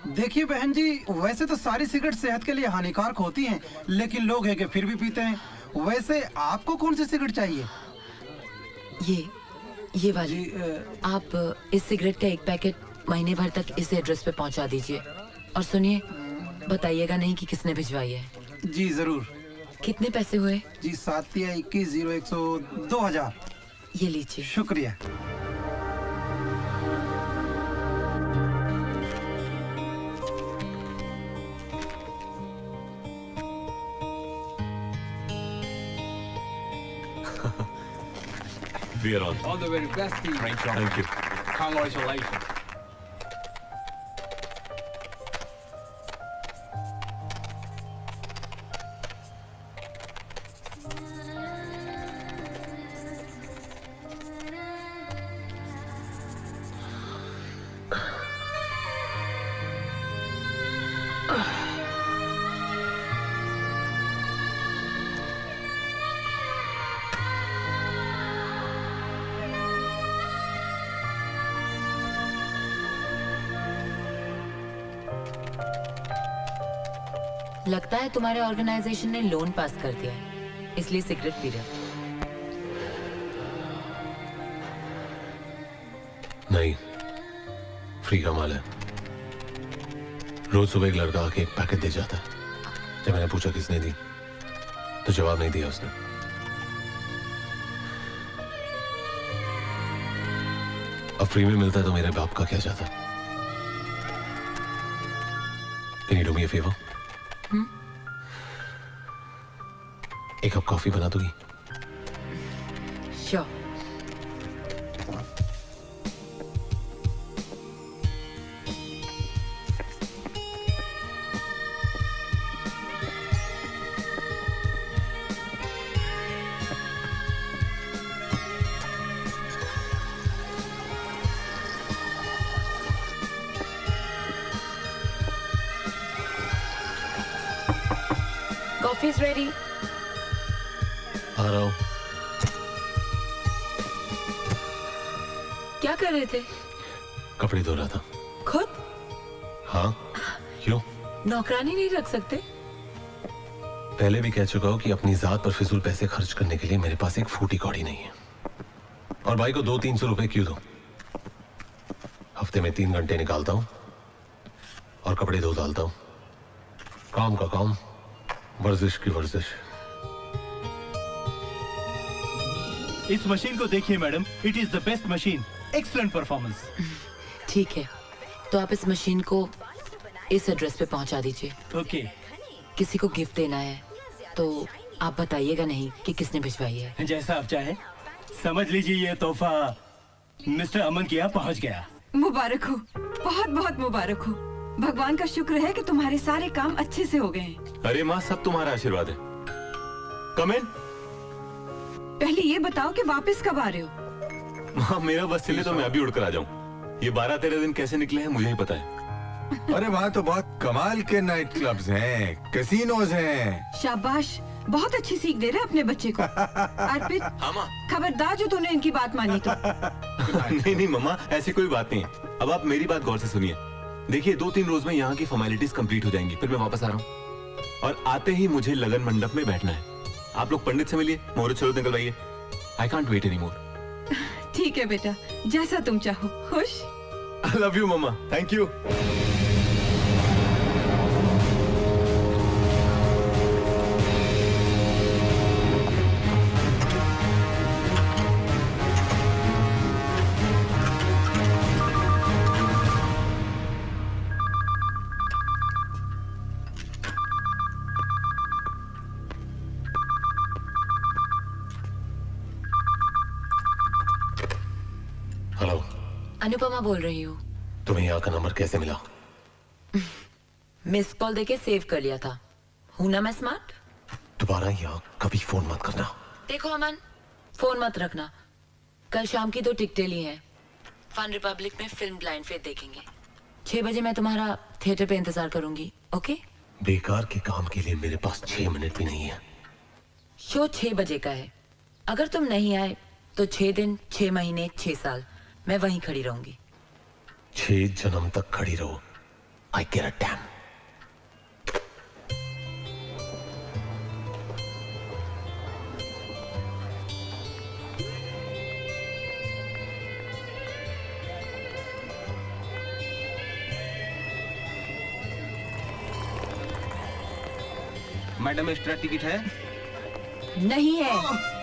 देखिए बहन जी, वैसे तो सारी सिगरेट सेहत के लिए हानिकारक होती हैं, लेकिन लोग हैं कि फिर भी पीते हैं। वैसे आपको कौन सी सिगरेट चाहिए? ये वाली। आप इस सिगरेट का एक पैकेट महीने भर तक इस एड्रेस पे पहुंचा दीजिए। और सुनिए, बताइएगा नहीं कि किसने भिजवाई है। जी जरूर। कितने पैसे हुए? जी 7 या 21 0 100 2000। ये लीजिए। शुक्रिया। We are on. All the very best to you. Great job. Thank you. Congratulations. लगता है तुम्हारे ऑर्गेनाइजेशन ने लोन पास कर दिया है, इसलिए सिगरेट पी रहे हो। नहीं, फ्री का माल है। रोज सुबह एक लड़का आके एक पैकेट दे जाता है। जब मैंने पूछा किसने दी, तो जवाब नहीं दिया उसने। अब फ्री में मिलता है तो मेरे बाप का क्या जाता? Can you do me a favor? एक कप कॉफी बना दोगी? Sure. Coffee is ready. आ रहा हूं। क्या कर रहे थे? कपड़े धो रहा था। खुद? हाँ, क्यों? नौकरानी नहीं रख सकते? पहले भी कह चुका हूं कि अपनी जात पर फिजूल पैसे खर्च करने के लिए मेरे पास एक फूटी कौड़ी नहीं है। और भाई को 200-300 रुपए क्यों दो? हफ्ते में 3 घंटे निकालता हूं और कपड़े धो डालता हूं। काम का काम, वर्जिश की वर्जिश। इस मशीन को देखिए madam, it is the best machine, excellent performance. ठीक है, तो आप इस मशीन को इस एड्रेस पे पहुंचा दीजिए। ओके। किसी को गिफ्ट देना है तो आप बताइएगा नहीं कि किसने भिजवाई है। जैसा आप चाहें। समझ लीजिए ये तोहफा मिस्टर अमन के यहाँ पहुँच गया। मुबारक हो, बहुत बहुत मुबारक हो। भगवान का शुक्र है कि तुम्हारे सारे काम अच्छे से हो गए हैं। अरे माँ, सब तुम्हारा आशीर्वाद है। कम इन। पहले ये बताओ कि वापस कब आ रहे हो? हाँ, मेरा बस चले तो मैं अभी उड़कर आ जाऊं। ये 12-13 दिन कैसे निकले हैं मुझे ही पता है। अरे वहाँ तो बहुत कमाल के नाइट क्लब्स हैं, कैसीनोज हैं। शाबाश, बहुत अच्छी सीख दे रहे अपने बच्चे को। अर्पित, खबरदार जो तूने इनकी बात मानी तो। नहीं नहीं मम्मा, ऐसी कोई बात नहीं है। अब आप मेरी बात गौर से सुनिए। देखिए 2-3 रोज में यहाँ की फॉर्मेलिटीज कंप्लीट हो जाएंगी, फिर मैं वापस आ रहा हूँ। और आते ही मुझे लगन मंडप में बैठना है। आप लोग पंडित से मिलिए, मुहूर्त शुरू निकलवाइए। I can't wait any more. ठीक है बेटा, जैसा तुम चाहो। खुश? I love you mama, thank you. Hello, Anupama बोल रही हूँ। तुम्हें यहाँ का नंबर कैसे मिला? मिस कॉल देके सेव कर लिया था। हूं ना मैं स्मार्ट? दोबारा यहाँ कभी फोन मत करना। देखो अमन, फोन मत रखना। कल शाम की 2 टिकटें ली हैं। फन रिपब्लिक में फिल्म ब्लाइंड फेथ देखेंगे। 6 बजे मैं तुम्हारा थिएटर पे इंतजार करूंगी, ओके? बेकार के काम के लिए मेरे पास 6 मिनट भी नहीं है। शो 6 बजे का है। अगर तुम नहीं आए तो 6 दिन, 6 महीने, 6 साल मैं वहीं खड़ी रहूंगी। 6 जन्म तक खड़ी रहो। I get a dam. Madam extra ticket है? नहीं है।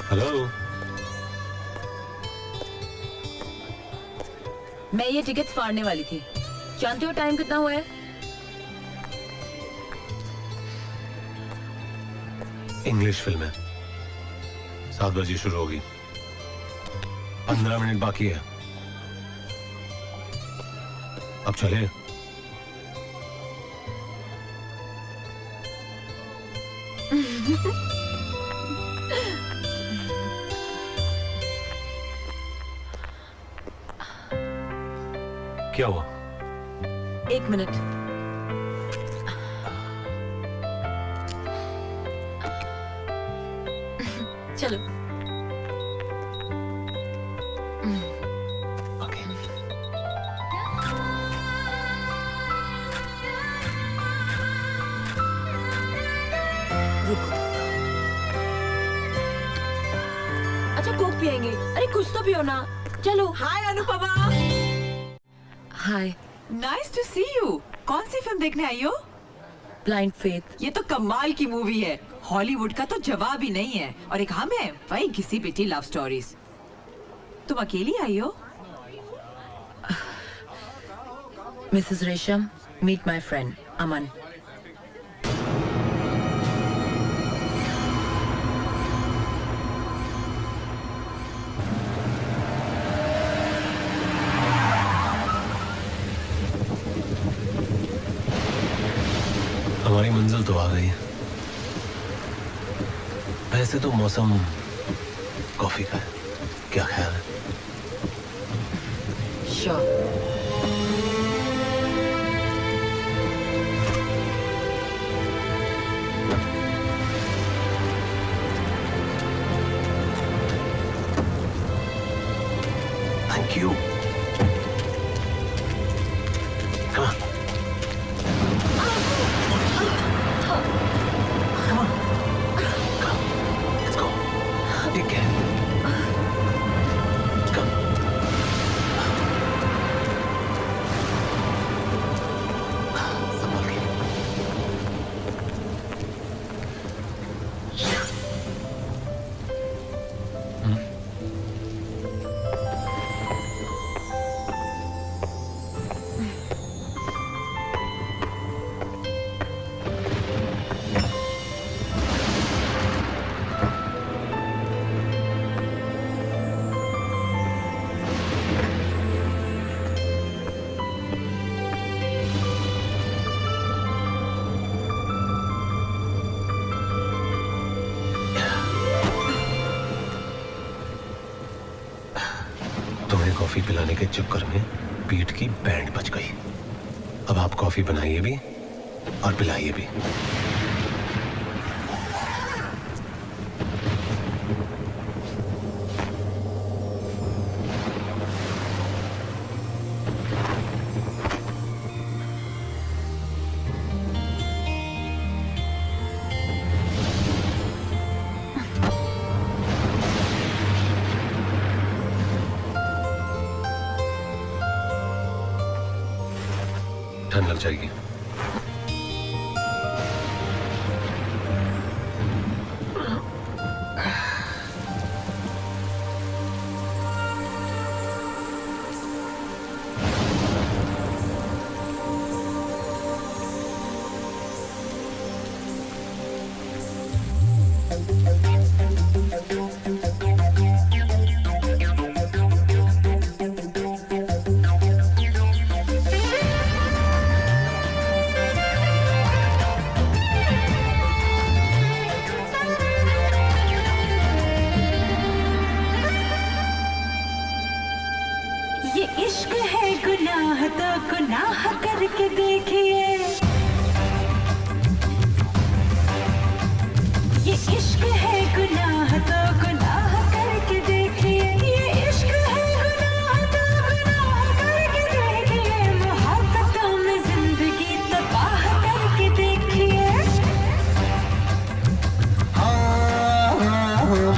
हेलो, मैं ये टिकट फाड़ने वाली थी। जानते हो टाइम कितना हुआ है? इंग्लिश फिल्म है, 7 बजे शुरू होगी। 15 मिनट बाकी है। अब चले। क्या हुआ? 1 मिनट। चलो। रुको। अच्छा कोक पियेंगे? अरे कुछ तो पियो ना। चलो। Hi Anupama. Hi. Nice to see you. कौन सी फिल्म देखने आई हो? Blind faith. ये तो कमाल की मूवी है। हॉलीवुड का तो जवाब ही नहीं है। और एक हम है, वही घिसी पिटी लव स्टोरीज। तुम अकेली आई हो? मिसेस रेशम, मीट माय फ्रेंड अमन। हमारी मंजिल तो आ गई है। वैसे तो मौसम कॉफी का है, क्या ख्याल है? Sure. Thank you. Come on. Take care. Come. Coffee पिलाने के चक्कर में पीठ की बैंड बच गई। अब आप कॉफी बनाइए भी और पिलाइए भी। ठंड लग जाएगी। ये इश्क है गुनाह तो गुनाह करके देखिए, ये इश्क है गुनाह तो गुनाह करके देखिए, ये इश्क है गुनाह तो गुनाह करके देखिए, मोहब्बतों में जिंदगी तबाह करके देखिए।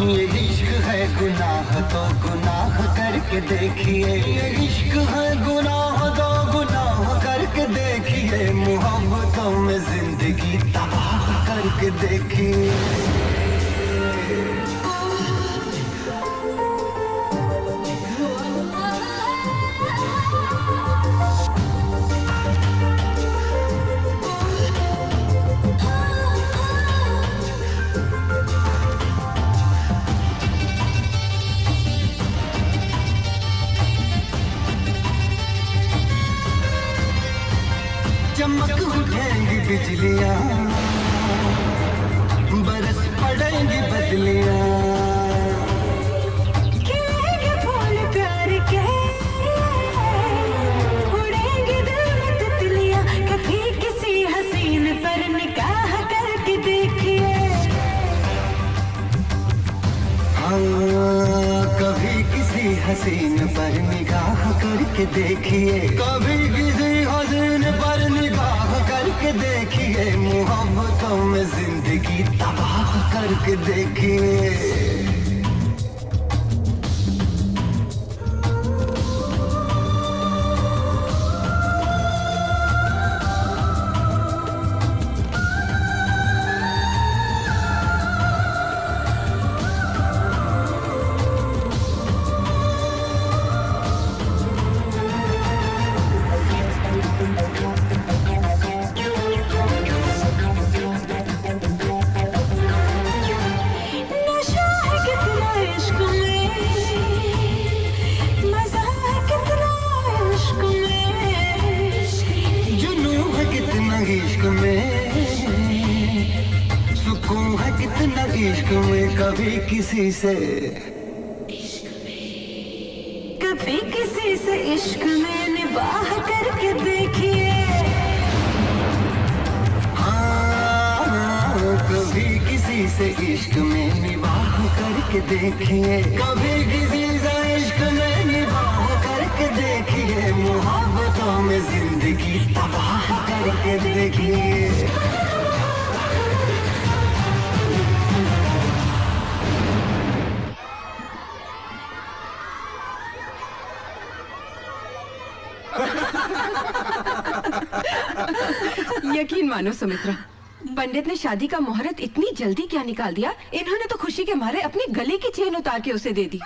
ये इश्क है गुनाह तो गुनाह करके देखिए, ये इश्क है गुनाह तो गुनाह करके देखिए, मोहब्बतों में जिंदगी तबाह करके देखिए। चमक उठेंगी बिजलियां, बरस पड़ेंगी बदलियां, खिलेंगे फूल प्यार के, उड़ेंगे दिल में तितलियां, कभी किसी हसीन पर निगाह करके देखिए। हाँ, कभी किसी हसीन पर निगाह करके देखिए, कभी किसी हसीन पर निगाह करके देखिए, मोहब्बतों में जिंदगी तबाह करके देखिए। नशा है कितना इश्क में, मजा है कितना इश्क में, जुनू है कितना इश्क में, सुकून है कितना इश्क में, कभी किसी से कभी किसी से इश्क में निबाह करके देखिए। हाँ, कभी किसी से इश्क में निबाह करके देखिए, कभी किसी से इश्क में निबाह करके देखिए, मोहब्बतों में जिंदगी तबाह करके देखिए। यकीन मानो सुमित्रा, पंडित ने शादी का मुहूर्त इतनी जल्दी क्या निकाल दिया। इन्होंने तो खुशी के मारे अपने गले की चेन उतार के उसे दे दी।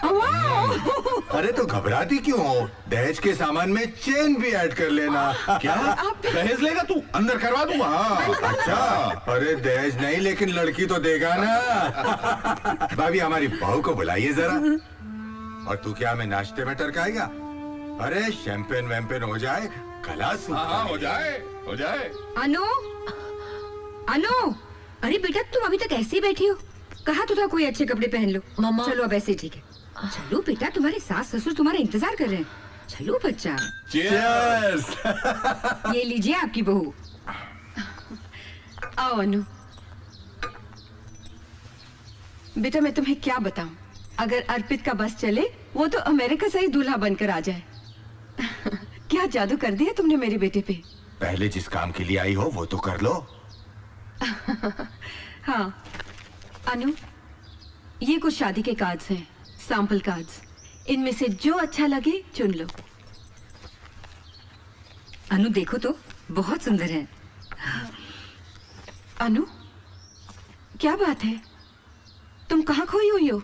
अरे तो घबराती क्यों हो? दहेज के सामान में चेन भी ऐड कर लेना। क्या दहेज लेगा तू? अंदर करवा दूंगा। हाँ। अच्छा, अरे दहेज नहीं लेकिन लड़की तो देगा ना। भाभी हमारी बहू को बुलाइए जरा। और तू क्या हमें नाश्ते में टरकाएगा? अरे शैंपेन वैम्पेन हो जाए, गला सूखा। हाँ हो जाए, हो जाए। अनु, अनु, अरे बेटा तुम अभी तक ऐसे ही बैठी हो? कहा तो था कोई अच्छे कपड़े पहन लो। मम्मा। चलो अब ऐसे ठीक है। चलो बेटा, तुम्हारे सास ससुर तुम्हारा इंतजार कर रहे हैं। चलो बच्चा। Cheers! ये लीजिए आपकी बहू। आओ अनु। बेटा मैं तुम्हें क्या बताऊं, अगर अर्पित का बस चले वो तो अमेरिका से ही दूल्हा बनकर आ जाए। क्या जादू कर दिया तुमने मेरे बेटे पे। पहले जिस काम के लिए आई हो वो तो कर लो। हाँ अनु, ये कुछ शादी के कार्ड्स हैं, सैंपल कार्ड्स। इनमें से जो अच्छा लगे चुन लो। अनु देखो तो, बहुत सुंदर है। अनु, क्या बात है, तुम कहाँ खोई हुई हो?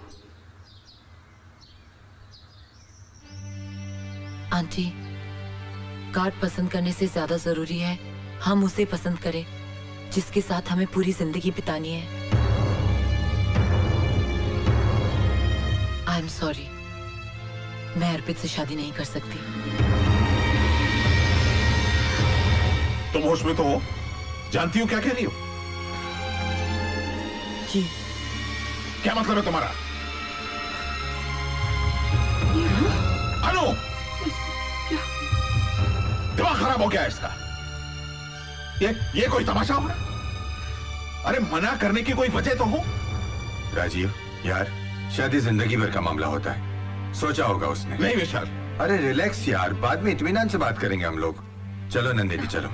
आंटी, कार्ड पसंद करने से ज्यादा जरूरी है हम उसे पसंद करें जिसके साथ हमें पूरी जिंदगी बितानी है। आई एम सॉरी, मैं अर्पित से शादी नहीं कर सकती। तुम होश में तो हो? जानती हो क्या कह रही हो? जी। क्या मतलब है तुम्हारा? अनु, दिमाग खराब हो गया है इसका। ये कोई तमाशा हो रहा है? अरे मना करने की कोई वजह तो हो। राजीव यार, शादी जिंदगी भर का मामला होता है, सोचा होगा उसने। नहीं विशाल। अरे रिलैक्स यार, बाद में इत्मीनान से बात करेंगे हम लोग। चलो नंदिनी चलो।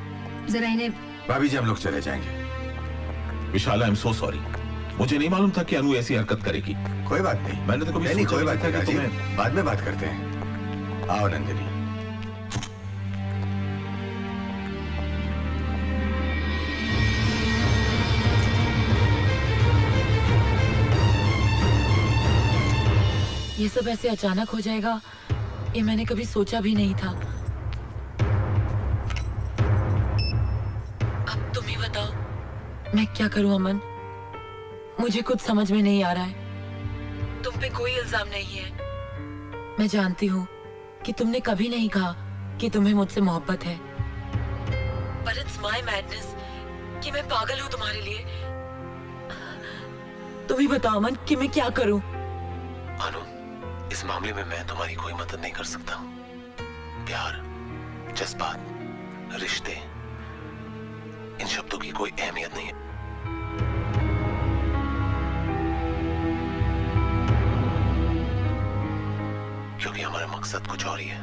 जरा इन्हें। भाभी जी हम लोग चले जाएंगे। विशाल आई एम सो सॉरी, मुझे नहीं मालूम था कि अनु ऐसी हरकत करेगी। कोई बात नहीं, मैंने तो कभी नहीं कोई बात नहीं तुम्हें। राजीव, बाद में बात करते हैं। आओ नंदिनी। ये सब ऐसे अचानक हो जाएगा ये मैंने कभी सोचा भी नहीं था। अब तुम ही बताओ मैं क्या करूं अमन, मुझे कुछ समझ में नहीं आ रहा है। तुम पे कोई इल्जाम नहीं है, मैं जानती हूँ कि तुमने कभी नहीं कहा कि तुम्हें मुझसे मोहब्बत है, पर इट्स माय मैडनेस कि मैं पागल हूँ तुम्हारे लिए। तुम ही बताओ अमन कि मैं क्या करूं। अनु, इस मामले में मैं तुम्हारी कोई मदद नहीं कर सकता। प्यार, जज्बात, रिश्ते, इन शब्दों की कोई अहमियत नहीं है। क्योंकि हमारा मकसद कुछ और ही है।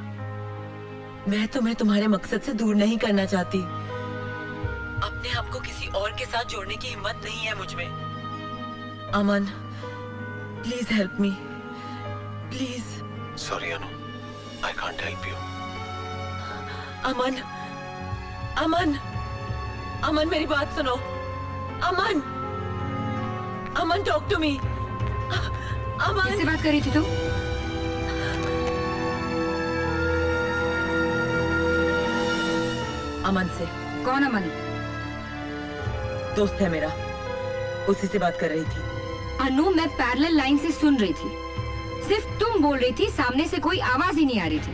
मैं तुम्हें तुम्हारे मकसद से दूर नहीं करना चाहती, अपने आप को किसी और के साथ जोड़ने की हिम्मत नहीं है मुझ में। अमन, please help me, please. Sorry Anu, I can't help you. अमन, अमन, अमन मेरी बात सुनो। अमन, अमन टॉक टू मी। अमन, किससे बात कर रही थी तू? अमन से। कौन अमन? दोस्त है मेरा, उसी से बात कर रही थी। अनु, मैं पैरेलल लाइन से सुन रही थी, सिर्फ तुम बोल रही थी, सामने से कोई आवाज ही नहीं आ रही थी।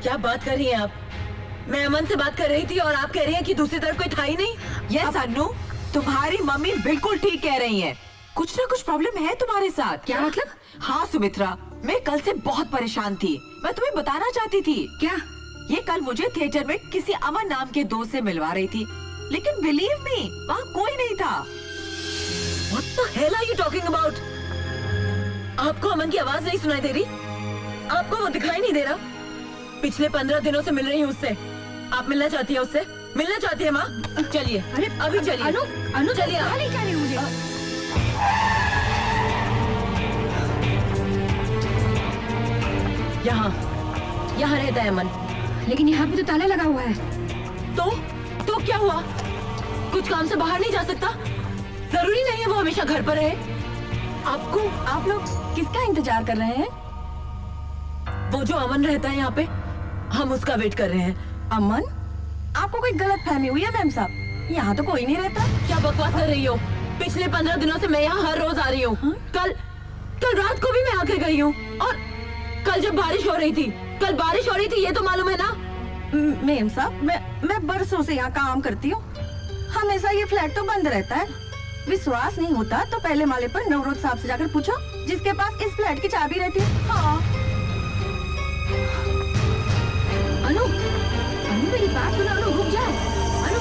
क्या बात कर रही हैं आप? मैं अमन से बात कर रही थी और आप कह रही हैं कि दूसरी तरफ कोई था ही नहीं। यस अनु, तुम्हारी मम्मी बिल्कुल ठीक कह रही हैं। कुछ ना कुछ प्रॉब्लम है तुम्हारे साथ। क्या मतलब? हाँ सुमित्रा, मैं कल से बहुत परेशान थी, मैं तुम्हें बताना चाहती थी। क्या? ये कल मुझे थिएटर में किसी अमन नाम के दोस्त से मिलवा रही थी, लेकिन बिलीव मी वहाँ कोई नहीं था। What the hell are you talking about? आपको अमन की आवाज नहीं सुनाई दे रही? आपको वो दिखाई नहीं दे रहा? पिछले 15 दिनों से मिल रही हूँ उससे। आप मिलना चाहती है उससे? मिलना चाहती है माँ? चलिए, अरे अभी चलिए। अनु, अनु चलिए। कहाँ ले जा रही हो मुझे? यहाँ रहता है अमन। लेकिन यहाँ पे तो ताला लगा हुआ है। तो क्या हुआ? कुछ काम से बाहर नहीं जा सकता? जरूरी नहीं है वो हमेशा घर पर रहे। आप लोग किसका इंतजार कर रहे हैं? वो जो अमन रहता है यहाँ पे, हम उसका वेट कर रहे हैं। अमन? आपको कोई गलत फहमी हुई है मैम साहब, यहाँ तो कोई नहीं रहता। क्या बकवास कर रही हो? पिछले 15 दिनों से मैं यहाँ हर रोज आ रही हूँ। कल रात को भी मैं आके गई हूँ, और कल जब बारिश हो रही थी, ये तो मालूम है ना? मैम साहब, मैं बरसों से यहाँ काम करती हूँ, हमेशा ये फ्लैट तो बंद रहता है। विश्वास नहीं होता तो पहले माले पर नवरोज साहब से जाकर पूछो, जिसके पास इस फ्लैट की चाबी रहती है। हाँ। अनु, अनु मेरी बात सुनो, अनु रुक जाओ। अनु,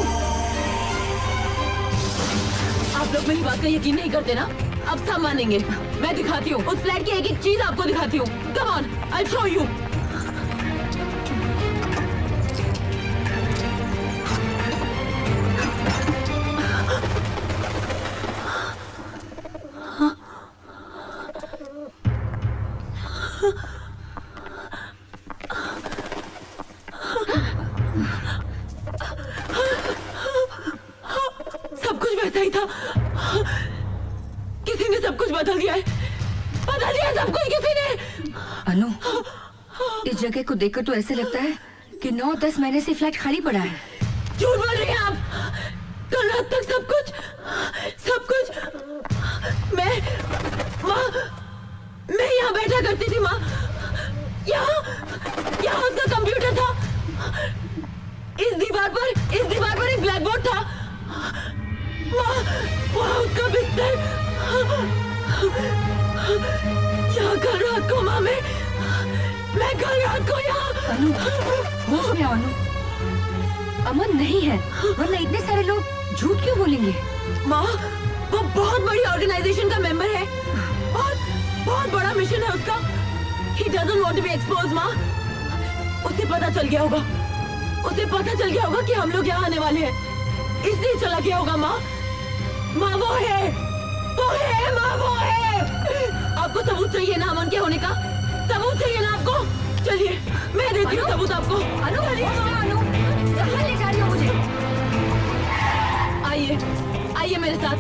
आप लोग मेरी बात का यकीन नहीं करते ना? अब सब मानेंगे। मैं दिखाती हूँ, उस फ्लैट की एक एक चीज आपको दिखाती हूँ। Come on, I show you. सब कुछ वैसा ही था। किसी ने सब कुछ बदल दिया है, बदल दिया सब कुछ किसी ने। अनु, इस जगह को देखकर तो ऐसे लगता है कि 9-10 महीने से फ्लैट खाली पड़ा है। झूठ बोल रही हैं आप। कल रात तक सब कुछ मैं यहाँ बैठा करती थी माँ। यहाँ उसका कंप्यूटर था। इस दीवार पर एक ब्लैक बोर्ड था। वहाँ उसका बिस्तर। यहाँ कल रात को माँ मैं कल रात को यहाँ। अनु, होश में आओ अनु। अमन नहीं है, वरना इतने सारे लोग झूठ क्यों बोलेंगे? माँ, वो बहुत बड़ी ऑर्गेनाइजेशन का मेंबर है। बहुत बड़ा मिशन है उसका। He doesn't want to be exposed, माँ। उसे पता चल गया होगा कि हम लोग यहाँ आने वाले हैं, इसलिए चला गया होगा माँ। माँ वो है माँ, वो है। आपको सबूत चाहिए ना अमन के होने का? सबूत चाहिए ना आपको? चलिए मैं देती हूँ सबूत आपको। अनु, कहाँ ले जा रही हो मुझे? आइए मेरे साथ।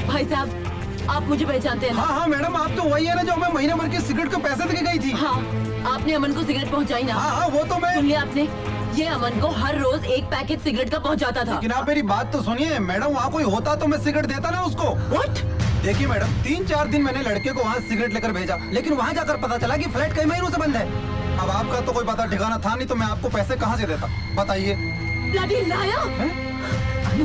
भाई साहब, आप मुझे पहचानते हैं ना? हाँ मैडम, आप तो वही है ना जो हमें महीने भर की सिगरेट के पैसे देके गई थी। हाँ, आपने अमन को सिगरेट पहुंचाई ना? हाँ, वो तो मैं। सुन लिया आपने? ये अमन को हर रोज एक पैकेट सिगरेट का पहुंचाता था। लेकिन आप मेरी बात तो सुनिए मैडम, वहाँ कोई होता तो मैं सिगरेट देता ना उसको। What? देखिए मैडम, 3-4 दिन मैंने लड़के को वहाँ सिगरेट लेकर भेजा, लेकिन वहाँ जाकर पता चला कि फ्लैट कई महीनों से बंद है। अब आपका तो कोई पता ठिकाना था नहीं, तो मैं आपको पैसे कहाँ से देता बताइए? Bloody liar!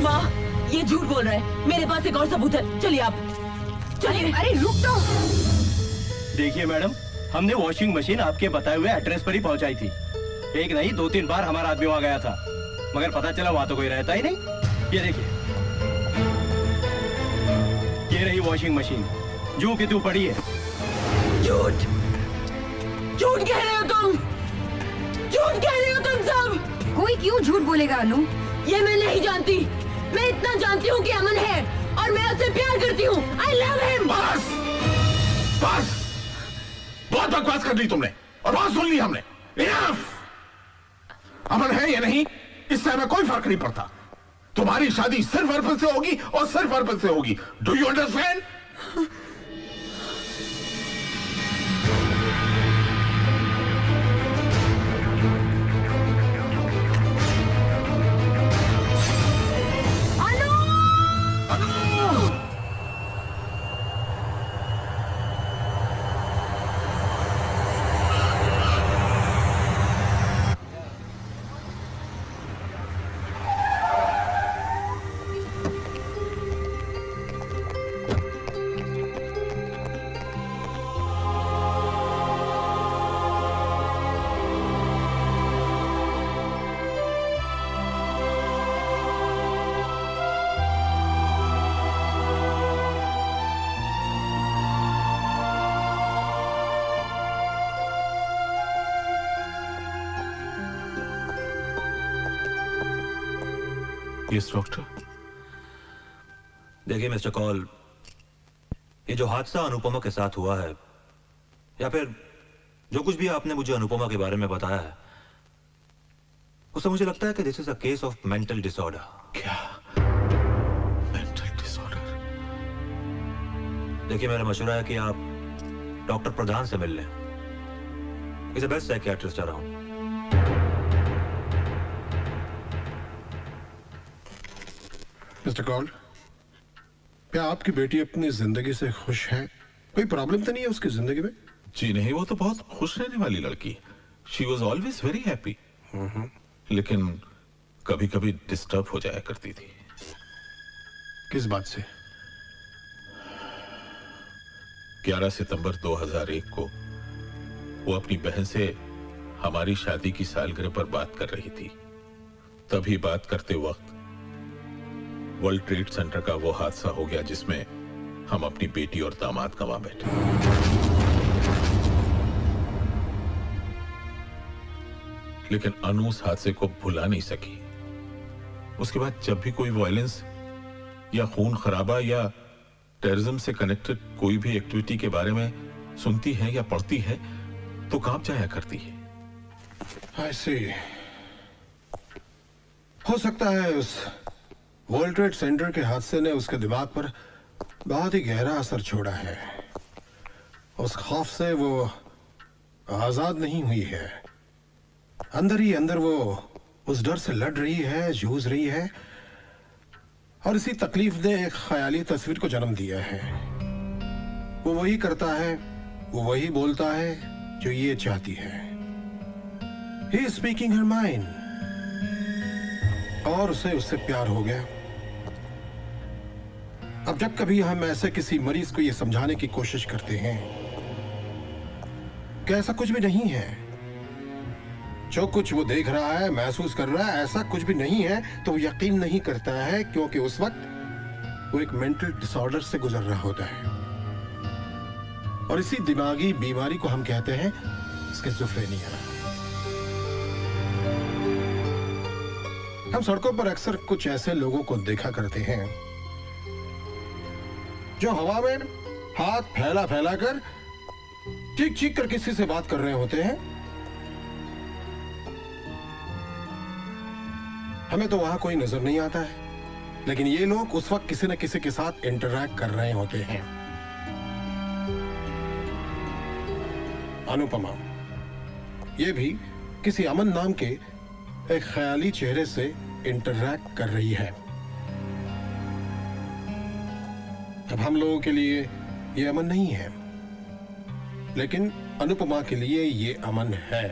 वाह, ये झूठ बोल रहा है। मेरे पास एक और सबूत है। चलिए आप, चलिए। अरे रुक तो। देखिए मैडम, हमने वॉशिंग मशीन आपके बताए हुए एड्रेस पर ही पहुंचाई थी। एक नहीं 2-3 बार हमारा आदमी वहां गया था, मगर पता चला वहां तो कोई रहता ही नहीं। ये देखिए, ये रही वॉशिंग मशीन, जो कि तू पड़ी है। झूठ कह रहे हो तुम, झूठ कह रहे हो तुम सब। कोई क्यों झूठ बोलेगा अनु? ये मैं नहीं जानती। मैं इतना जानती हूँ कि अमन है और मैं उससे प्यार करती हूँ। I love him। बस बहुत बकवास कर ली तुमने और बहुत सुन ली हमने। Enough! अमन है या नहीं, इससे हमें कोई फर्क नहीं पड़ता। तुम्हारी शादी सिर्फ अर्पण से होगी और सिर्फ अर्पण से होगी। Do you understand? Yes doctor. देखिए मिस्टर कॉल, ये जो हादसा अनुपमा के साथ हुआ है, या फिर जो कुछ भी आपने मुझे अनुपमा के बारे में बताया है, उससे मुझे लगता है कि this is a case of mental disorder. क्या मेंटल डिसऑर्डर? देखिए, मेरा मशवरा है कि आप डॉक्टर प्रधान से मिल लें। Is the best psychiatrist around. Mister call, क्या आपकी बेटी अपनी जिंदगी से खुश है? कोई प्रॉब्लम तो नहीं है उसकी जिंदगी में? जी नहीं, वो तो बहुत खुश रहने वाली लड़की। She was always very happy. लेकिन कभी कभी डिस्टर्ब हो जाया करती थी। किस बात से? 11 सितंबर 2001 को वो अपनी बहन से हमारी शादी की सालगिरह पर बात कर रही थी। तभी बात करते वक्त वर्ल्ड ट्रेड सेंटर का वो हादसा हो गया जिसमें हम अपनी बेटी और दामाद गंवा बैठे। लेकिन अनु उस हादसे को भुला नहीं सकी। उसके बाद जब भी कोई वायलेंस या खून खराबा या टेररिज्म से कनेक्टेड कोई भी एक्टिविटी के बारे में सुनती है या पढ़ती है तो कांप जाया करती है। I see. हो सकता है उस वर्ल्ड ट्रेड सेंटर के हादसे ने उसके दिमाग पर बहुत ही गहरा असर छोड़ा है। उस खौफ से वो आजाद नहीं हुई है। अंदर ही अंदर वो उस डर से लड़ रही है, जूझ रही है, और इसी तकलीफ ने एक ख्याली तस्वीर को जन्म दिया है। वो वही करता है, वो वही बोलता है जो ये चाहती है। He is speaking her mind. और उसे उससे प्यार हो गया। अब जब कभी हम ऐसे किसी मरीज को यह समझाने की कोशिश करते हैं कि ऐसा कुछ भी नहीं है, जो कुछ वो देख रहा है, महसूस कर रहा है, ऐसा कुछ भी नहीं है, तो वो यकीन नहीं करता है, क्योंकि उस वक्त वो एक मेंटल डिसऑर्डर से गुजर रहा होता है। और इसी दिमागी बीमारी को हम कहते हैं स्किज़ोफ्रेनिया। हम सड़कों पर अक्सर कुछ ऐसे लोगों को देखा करते हैं जो हवा में हाथ फैला फैला कर चीख चीख कर किसी से बात कर रहे होते हैं। हमें तो वहां कोई नजर नहीं आता है, लेकिन ये लोग उस वक्त किसी न किसी के साथ इंटरैक्ट कर रहे होते हैं। अनुपमा ये भी किसी अमन नाम के एक ख्याली चेहरे से इंटरैक्ट कर रही है। अब हम लोगों के लिए ये अमन नहीं है, लेकिन अनुपमा के लिए ये अमन है।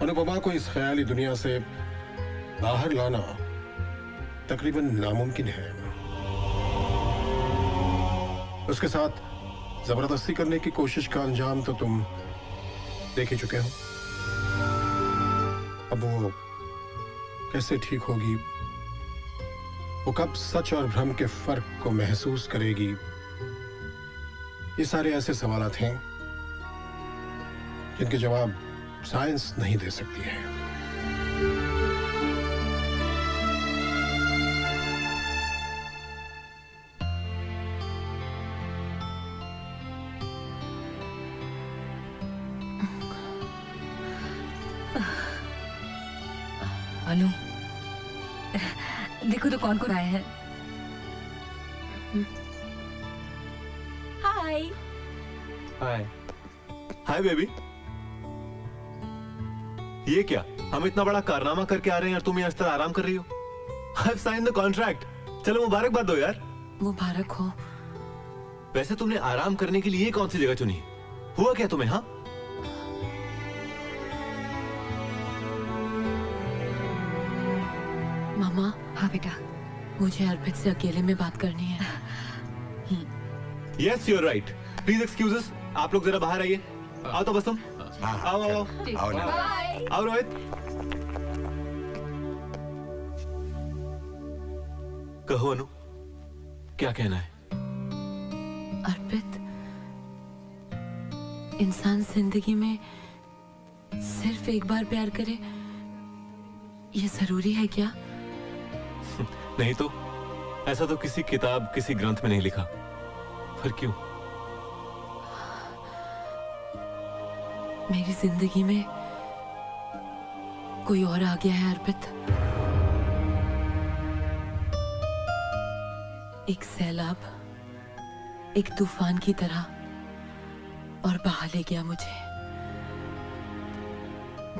अनुपमा को इस ख्याली दुनिया से बाहर लाना तकरीबन नामुमकिन है। उसके साथ जबरदस्ती करने की कोशिश का अंजाम तो तुम देख ही चुके हो। अब वो कैसे ठीक होगी, वो कब सच और भ्रम के फर्क को महसूस करेगी, ये सारे ऐसे सवाल हैं जिनके जवाब साइंस नहीं दे सकती है। अनु, देखो तो कौन कौन आए हैं। हाय। हाय। Hi baby. ये क्या, हम इतना बड़ा कारनामा करके आ रहे हैं और तुम यहाँ इस तरह आराम कर रही हो? I've signed the contract. चलो मुबारकबाद दो यार। मुबारक हो। वैसे तुमने आराम करने के लिए कौन सी जगह चुनी? हुआ क्या तुम्हें? हाँ, मामा। हाँ बेटा, मुझे अर्पित से अकेले में बात करनी है। Yes you are right. Please excuses, आप लोग जरा बाहर आइए। आओ तो बस तुम। आओ आओ आओ रोहित। कहो अनु, क्या कहना है? अर्पित, इंसान जिंदगी में सिर्फ एक बार प्यार करे, ये जरूरी है क्या? नहीं तो ऐसा तो किसी किताब, किसी ग्रंथ में नहीं लिखा। फिर क्यों? मेरी जिंदगी में कोई और आ गया है अर्पित। एक सैलाब, एक तूफान की तरह, और बहा ले गया मुझे।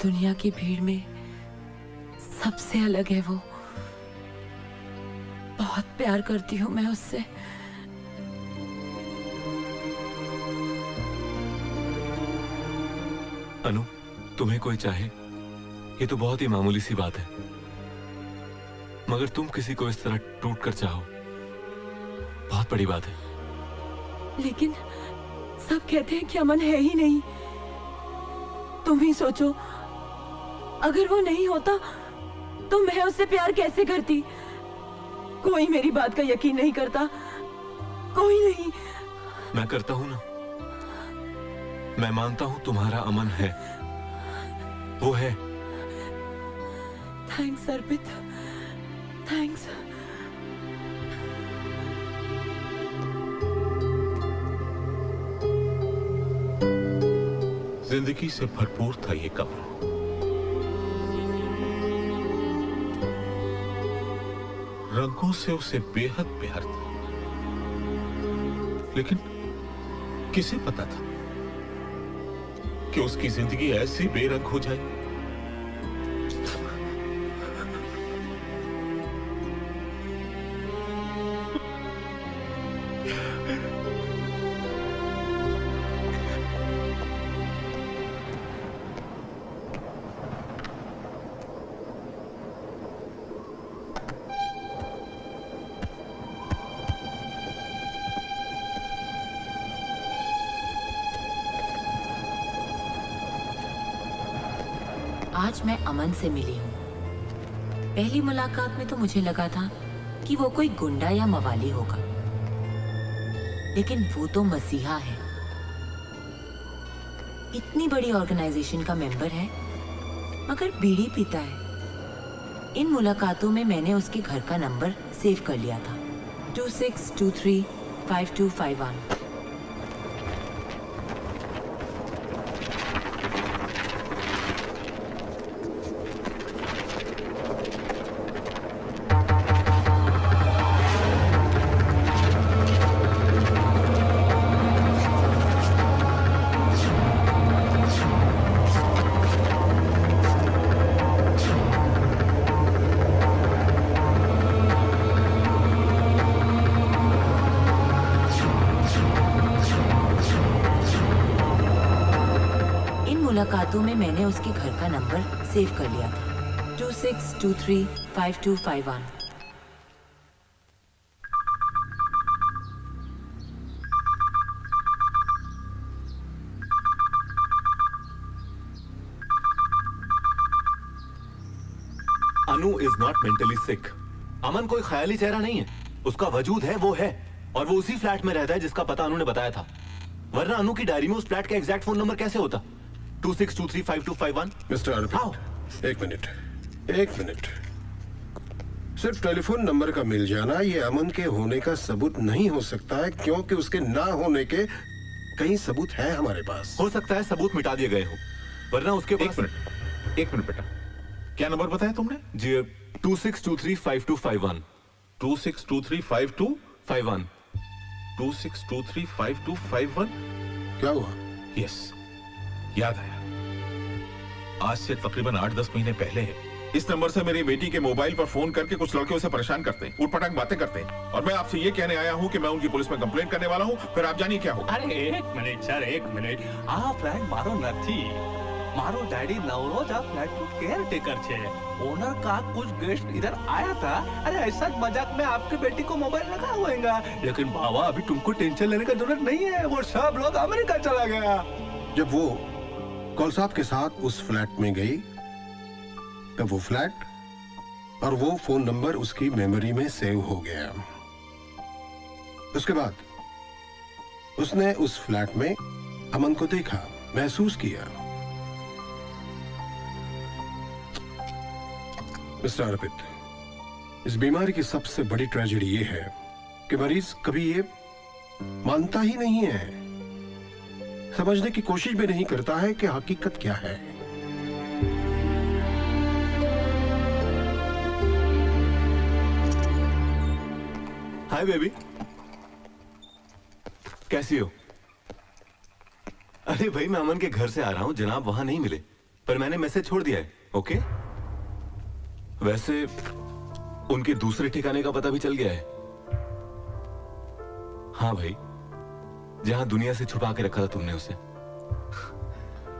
दुनिया की भीड़ में सबसे अलग है वो। बहुत प्यार करती हूं मैं उससे। अनु, तुम्हें कोई चाहे ये तो बहुत ही मामूली सी बात है, मगर तुम किसी को इस तरह टूट कर चाहो, बहुत बड़ी बात है। लेकिन सब कहते हैं कि अमन है ही नहीं। तुम ही सोचो, अगर वो नहीं होता तो मैं उससे प्यार कैसे करती। कोई मेरी बात का यकीन नहीं करता, कोई नहीं। मैं करता हूं ना। मैं मानता हूं तुम्हारा अमन है, वो है। थैंक्स अर्पित, थैंक्स। जिंदगी से भरपूर था ये कब्र। रंगों से उसे बेहद प्यार था, लेकिन किसे पता था कि उसकी जिंदगी ऐसी बेरंग हो जाए। आज मैं अमन से मिली हूँ। पहली मुलाकात में तो मुझे लगा था कि वो कोई गुंडा या मवाली होगा, लेकिन वो तो मसीहा है। इतनी बड़ी ऑर्गेनाइजेशन का मेंबर है, मगर बीड़ी पीता है। इन मुलाकातों में मैंने उसके घर का नंबर सेव कर लिया था, 26235251। मुलाकातों में मैंने उसके घर का नंबर सेव कर लिया था, 26235251। अनु इज नॉट मेंटली सिक। अमन कोई ख्याली चेहरा नहीं है, उसका वजूद है, वो है, और वो उसी फ्लैट में रहता है जिसका पता अनु ने बताया था। वरना अनु की डायरी में उस फ्लैट का एग्जैक्ट फोन नंबर कैसे होता? 26235251। मिस्टर अर्पित, एक मिनट। सिर्फ टेलीफोन नंबर का मिल जाना ये अमन के होने का सबूत नहीं हो सकता है, क्योंकि उसके ना होने के कई सबूत हैं हमारे पास। हो सकता है सबूत मिटा दिए गए हो, वरना उसके पास। एक मिनट बेटा, क्या नंबर बताया तुमने? जी 26235251। 26235251। 26235251। क्या हुआ? यस, याद आया। आज से तकरीबन 8-10 महीने पहले इस नंबर से मेरी बेटी के मोबाइल पर फोन करके कुछ लड़के उसे परेशान करते हैं, उठपटांग बातें करते हैं, और मैं आपसे ये कहने आया हूँ कि मैं उनकी पुलिस में कंप्लेंट करने वाला हूँ। फिर आप जानिए क्या होगा। अरे एक मिनट सर, एक मिनट। आ फ्लैट मारो નથી, मारो डैडी नवरोज आ फ्लैट को केयर टेकर छे। ओनर का कुछ गेस्ट इधर आया था। अरे ऐसा मजाक में आपकी बेटी को मोबाइल लगा होगा, लेकिन बाबा अभी तुमको टेंशन लेने का जरूरत नहीं है, वो सब लोग अमेरिका चला गया। जब वो कौलसाब के साथ उस फ्लैट में गई, तब वो फ्लैट और वो फोन नंबर उसकी मेमोरी में सेव हो गया। उसके बाद उसने उस फ्लैट में अमन को देखा, महसूस किया। मिस्टर अर्पित, इस बीमारी की सबसे बड़ी ट्रेजेडी ये है कि मरीज कभी ये मानता ही नहीं है, समझने की कोशिश भी नहीं करता है कि हकीकत क्या है। हाय बेबी, कैसी हो? अरे भाई, मैं अमन के घर से आ रहा हूं, जनाब वहां नहीं मिले, पर मैंने मैसेज छोड़ दिया है। ओके? वैसे उनके दूसरे ठिकाने का पता भी चल गया है। हाँ भाई, जहां दुनिया से छुपा के रखा था तुमने उसे,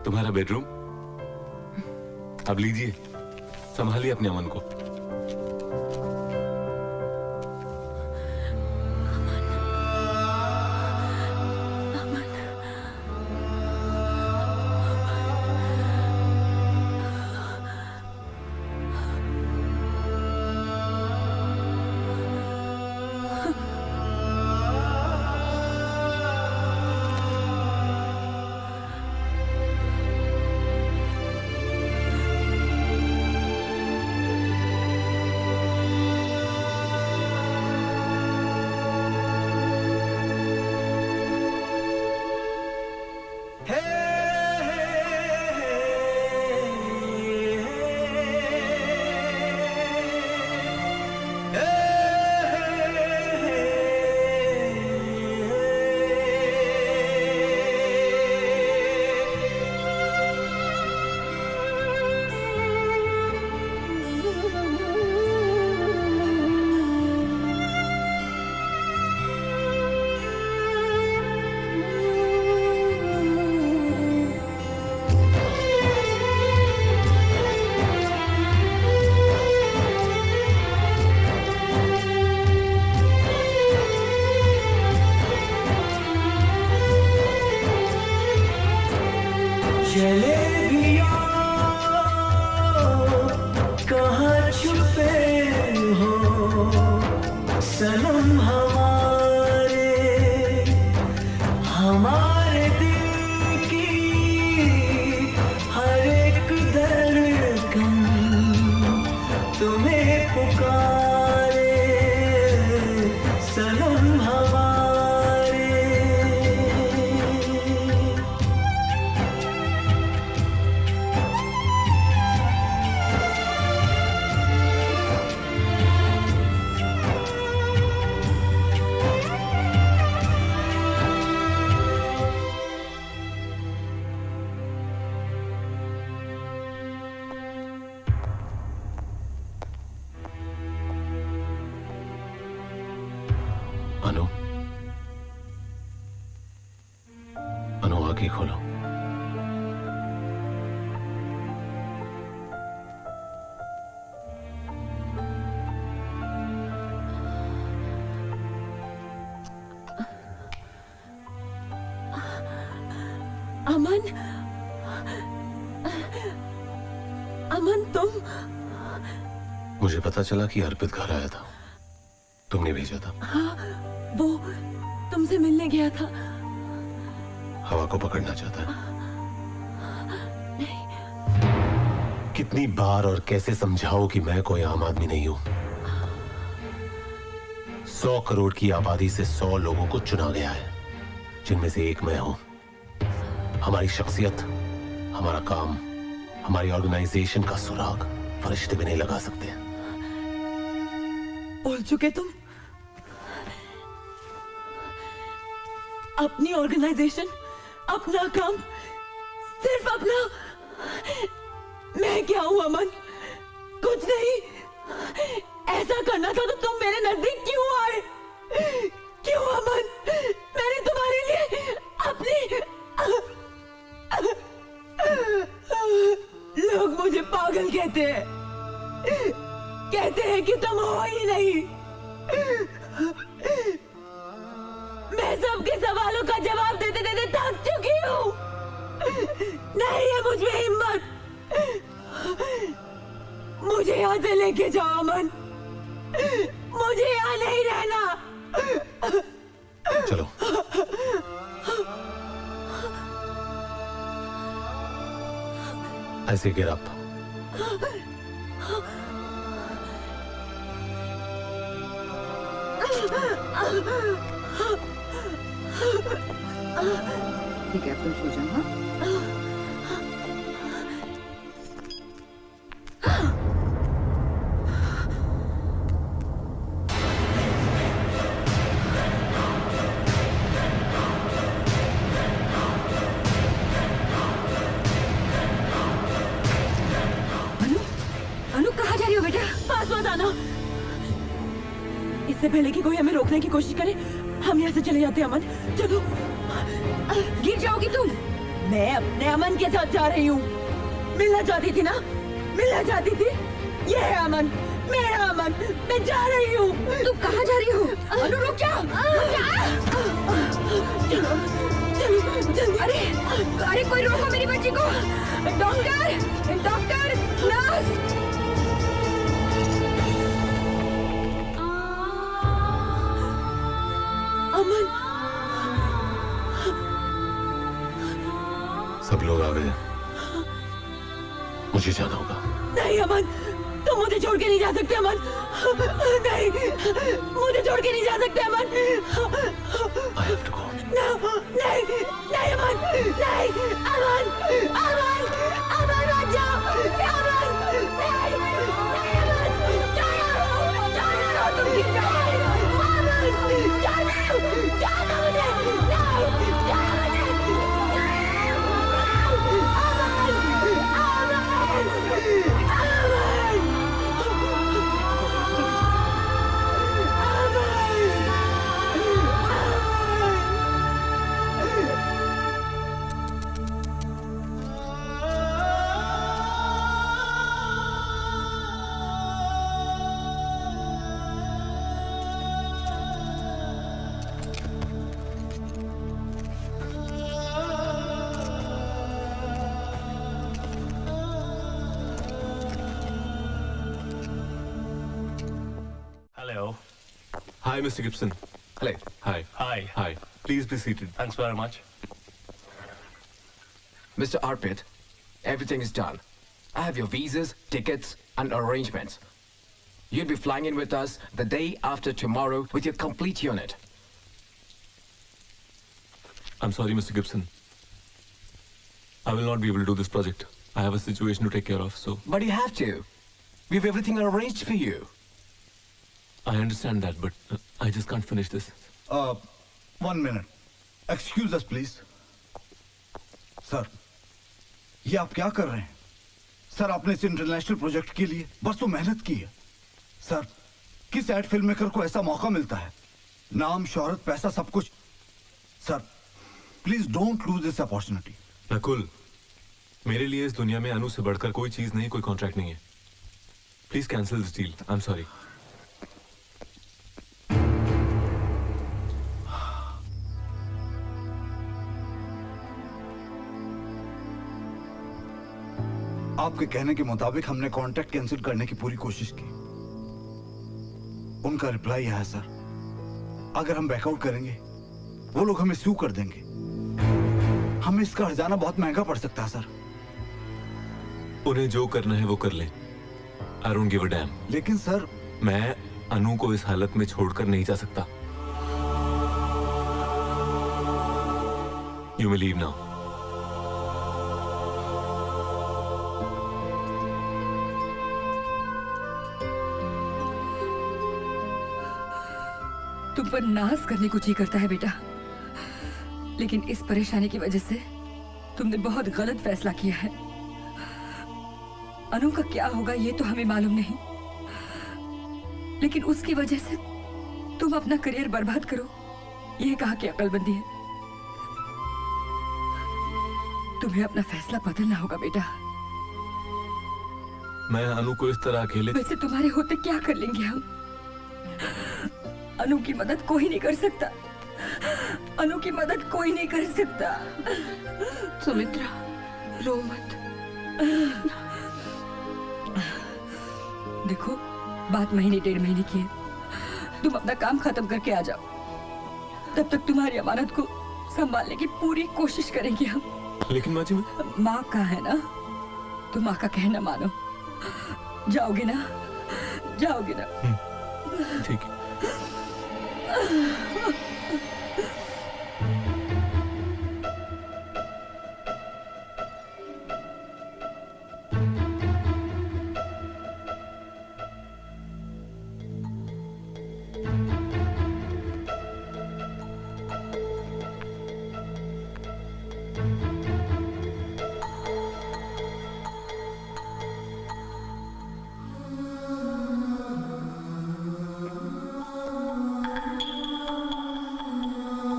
तुम्हारा बेडरूम। अब लीजिए, संभालिए अपने अमन को। सनम हमारे हमारे दिल की हर एक धड़कन तुम्हें पुकारे सनम हमारे। अनु, अनु आंखें खोलो। अमन, अमन तुम? मुझे पता चला कि अर्पित घर आया था, तुमने भेजा था। हाँ, वो तुमसे मिलने गया था। हवा को पकड़ना चाहता है। कितनी बार और कैसे समझाओ कि मैं कोई आम आदमी नहीं हूं। 100 करोड़ की आबादी से 100 लोगों को चुना गया है, जिनमें से एक मैं हूं। हमारी शख्सियत, हमारा काम, हमारी ऑर्गेनाइजेशन का सुराग फरिश्ते भी नहीं लगा सकते। बोल चुके तुम। अपनी ऑर्गेनाइजेशन, अपना काम, सिर्फ अपना। मैं क्या हूं अमन? कुछ नहीं। ऐसा करना था तो तुम मेरे नजदीक क्यों आए? क्यों अमन? मैंने तुम्हारे लिए अपनी लोग मुझे पागल कहते हैं, कहते हैं कि तुम हो ही नहीं। मैं सबके सवालों का जवाब देते देते थक चुकी हूँ। नहीं है मुझ में हिम्मत। मुझे यहाँ से लेके जाओ अमन। मुझे यहाँ नहीं रहना। चलो। ऐसे गिर अप। ठीक है, तुम सो जाओ। हाँ? अनु कहाँ जा रही हो बेटा? पास मत आना। इससे पहले कि कोई हमें रोकने की कोशिश करे, हम यहाँ से चले जाते हैं अमन। चलो। गिर जाओगी तुम। मैं अपने अमन के साथ जा रही हूँ। मिलना चाहती थी ना? मिलना चाहती थी? ये है अमन, मेरा अमन। मैं जा रही हूँ। तुम कहाँ जा रही हो? अनु रुक जा। चलो, चलो, चलो। अरे अरे कोई रोको मेरी बच्ची को। Doctor, doctor, nurse. अमन। सब लोग आ गए, मुझे जाना होगा। नहीं अमन, तुम मुझे छोड़ के नहीं जा सकते अमन। नहीं, मुझे छोड़ के नहीं जा सकते अमन। I have to go. नहीं, नहीं अमन, नहीं, अमन, अमन, अमन मत जाओ, अमन, नहीं, नहीं अमन, जाओ, जाओ, तुम गिर जाओ, अमन, जाओ, जाओ मुझे, नहीं, जाओ मुझे, Hi, Mr. Gibson. Hello. Hi. Hi. Hi. Please be seated. Thanks very much. Mr. Arpit, everything is done. I have your visas, tickets, and arrangements. You'll be flying in with us the day after tomorrow with your complete unit. I'm sorry, Mr. Gibson. I will not be able to do this project. I have a situation to take care of, so... But you have to. We have everything arranged for you. I understand that, but I just can't finish this. 1 minute. Excuse us, please. Sir, ये आप क्या कर रहे हैं? Sir, आपने इस international project के लिए बरसों मेहनत की है। सर, किस एड फिल्म मेकर को ऐसा मौका मिलता है? नाम, शोहरत, पैसा, सब कुछ। Sir, please don't lose this opportunity. Nakul, मेरे लिए इस दुनिया में अनु से बढ़कर कोई चीज नहीं, कोई कॉन्ट्रैक्ट नहीं है। Please cancel this deal. I am sorry. आपके कहने के मुताबिक हमने कॉन्ट्रैक्ट कैंसिल करने की पूरी कोशिश की। उनका रिप्लाई यह है, सर, अगर हम बैकआउट करेंगे वो लोग हमें सू कर देंगे। हमें इसका हर्जाना बहुत महंगा पड़ सकता है, सर। उन्हें जो करना है वो कर लें। I don't give a dam. लेकिन सर, मैं अनु को इस हालत में छोड़कर नहीं जा सकता। You may leave now. तुम पर नाज करने को जी करता है बेटा, लेकिन इस परेशानी की वजह से तुमने बहुत गलत फैसला किया है। अनु का क्या होगा ये तो हमें मालूम नहीं, लेकिन उसकी वजह से तुम अपना करियर बर्बाद करो, यह कहा कि अक्लमंदी है। तुम्हें अपना फैसला बदलना होगा बेटा। मैं अनु को इस तरह अकेले... वैसे तुम्हारे होते क्या कर लेंगे हम? अनु की मदद कोई नहीं कर सकता। अनु की मदद कोई नहीं कर सकता। सुमित्रा, रो मत। देखो, बात महीने 1.5 महीने की है। तुम अपना काम खत्म करके आ जाओ। तब तक तुम्हारी अमानत को संभालने की पूरी कोशिश करेंगे हम। लेकिन माँ जी, माँ का है ना, तो माँ का कहना मानो। जाओगे ना? जाओगे ना? ठीक है।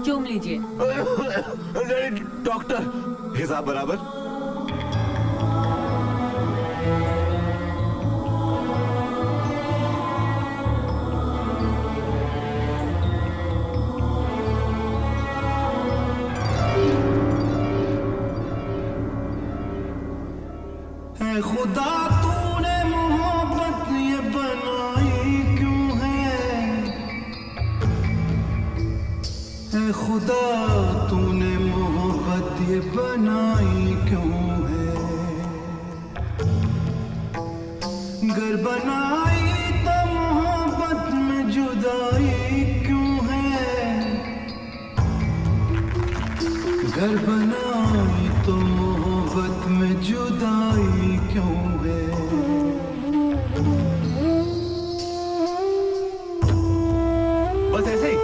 चूम लीजिए। डॉक्टर, हिसाब बराबर। खुदा तूने मोहब्बत ये बनाई क्यों है? खुदा तूने मोहब्बत ये बनाई क्यों है? गर बनाई तो मोहब्बत में जुदाई क्यों है? गर बनाई तो मोहब्बत में जुदाई क्यों है? बस ऐसे ही।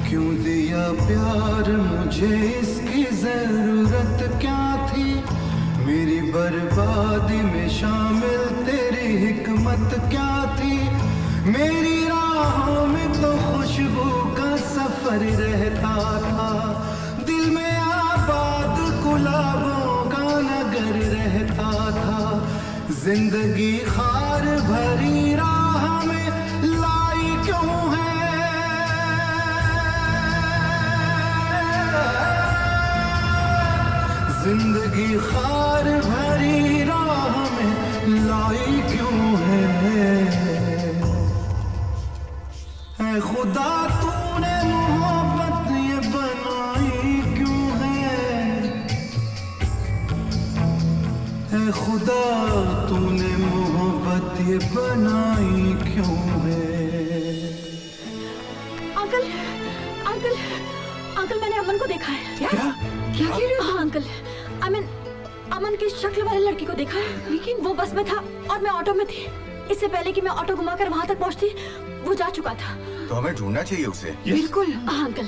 क्यों दिया प्यार मुझे, इसकी जरूरत क्या थी? मेरी बर्बादी में शामिल तेरी हिकमत क्या थी? मेरी राहों में तो खुशबू का सफर रहता था, दिल में आबाद गुलाबों का नगर रहता था। जिंदगी खार भरी राह में लाई क्यों है? जिंदगी खार भरी राह में लाई क्यों है? है खुदा तूने मोहब्बत ये बनाई क्यों है खुदा तूने मोहब्बत ये बनाई क्यों है। अंकल अंकल अंकल मैंने अमन को देखा है। क्या क्या कह रहे हो? हाँ अंकल अमन की शक्ल वाले लड़की को देखा है, लेकिन वो बस में था और मैं ऑटो में थी। इससे पहले कि मैं ऑटो घुमाकर वहाँ तक पहुँचती वो जा चुका था। तो हमें ढूंढना चाहिए उसे। बिल्कुल। हाँ अंकल,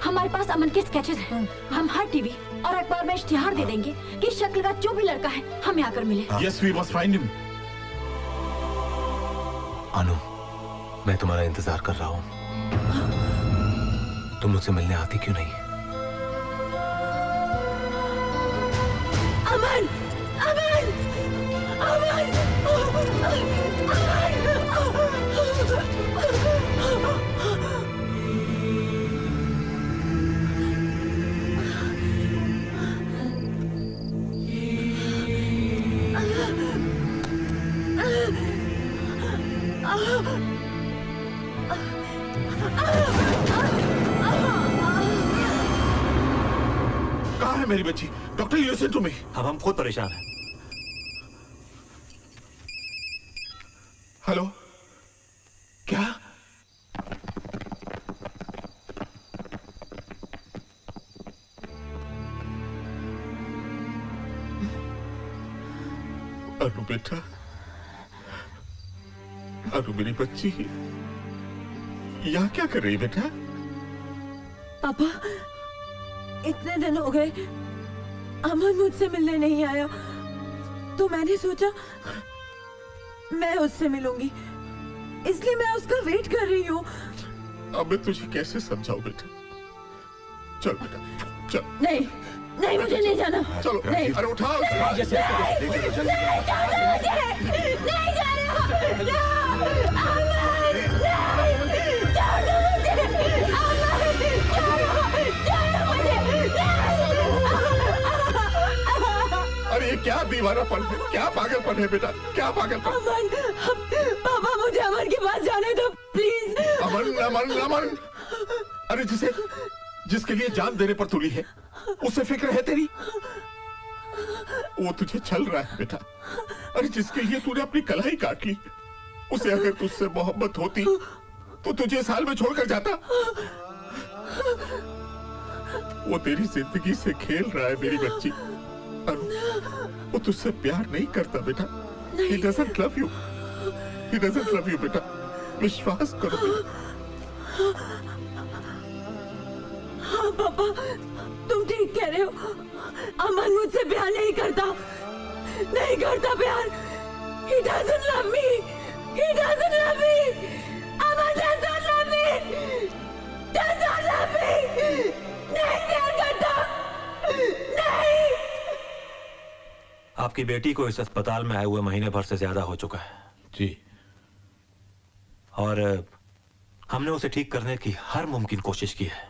हमारे पास अमन के स्केचेस हैं। हम हर टीवी और अखबार में इश्तिहार दे देंगे कि शक्ल का जो भी लड़का है हमें आकर मिले। Yes, we must find him. अनु, मैं तुम्हारा इंतजार कर रहा हूँ। तुम मुझसे मिलने आती क्यों नहीं? अमन अमन अमन कहाँ है मेरी बच्ची? Doctor listen to me. अब हम खुद परेशान हैं। हेलो, क्या? अनु बेटा, अनु मेरी बच्ची, यहाँ क्या कर रही है बेटा? पापा, इतने दिन हो गए अमन मुझसे मिलने नहीं आया, तो मैंने सोचा मैं उससे मिलूंगी, इसलिए मैं उसका वेट कर रही हूँ। अब मैं तुझे कैसे समझाऊं बेटा? चल बेटा, चल। नहीं नहीं, मुझे नहीं जाना। चलो, नहीं, अरे उठाओ। नहीं जा रहा। अरे ये क्या दीवानापन है? क्या पागलपन है बेटा? क्या पागलपन? अमन, पापा मुझे अमन के पास जाने दो प्लीज। अमन अमन अमन, अरे जिसके लिए जान देने पर तुली है उसे फिक्र है तेरी? वो तुझे छल रहा है बेटा। अरे जिसके लिए तूने अपनी कलाई काट ली, उसे अगर तुझसे मोहब्बत होती तो तुझे इस हाल में छोड़कर जाता। वो तेरी जिंदगी से खेल रहा है मेरी बच्ची। वो तुझसे प्यार नहीं करता बेटा। He doesn't love you. He doesn't love you बेटा। विश्वास करो बेटा। हाँ पापा, तुम ठीक कह रहे हो। अमन मुझसे प्यार नहीं करता प्यार। He doesn't love me. He doesn't love me. Aman doesn't love me. Doesn't love me. नहीं प्यार करता। नहीं। आपकी बेटी को इस अस्पताल में आए हुए महीने भर से ज्यादा हो चुका है। जी। और हमने उसे ठीक करने की हर मुमकिन कोशिश की है,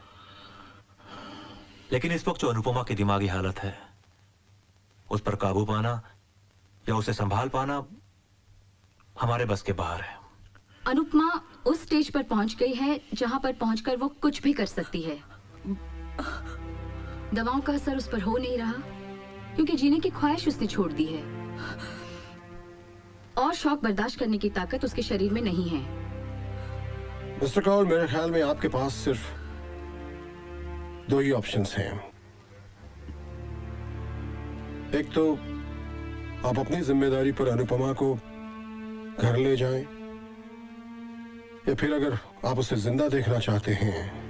लेकिन इस वक्त जो अनुपमा की दिमागी हालत है, उस पर काबू पाना या उसे संभाल पाना हमारे बस के बाहर है। अनुपमा उस स्टेज पर पहुंच गई है जहां पर पहुंचकर वो कुछ भी कर सकती है। दवाओं का असर उस पर हो नहीं रहा क्योंकि जीने की ख्वाहिश उसने छोड़ दी है और शौक बर्दाश्त करने की ताकत उसके शरीर में नहीं है। मिस्टर कौल, मेरे ख्याल में आपके पास सिर्फ दो ही ऑप्शंस हैं। एक तो आप अपनी जिम्मेदारी पर अनुपमा को घर ले जाएं, या फिर अगर आप उसे जिंदा देखना चाहते हैं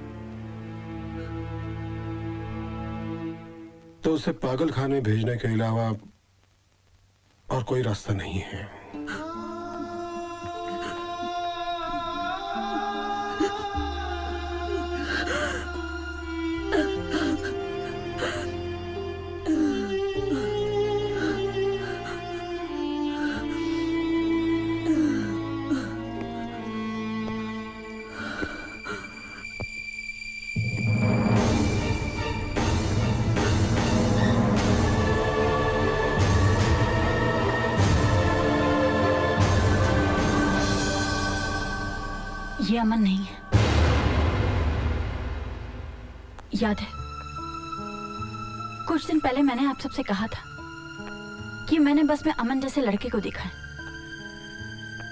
तो उसे पागल खाने भेजने के अलावा और कोई रास्ता नहीं है। ये अमन नहीं है। याद है कुछ दिन पहले मैंने आप सबसे कहा था कि मैंने बस में अमन जैसे लड़के को देखा है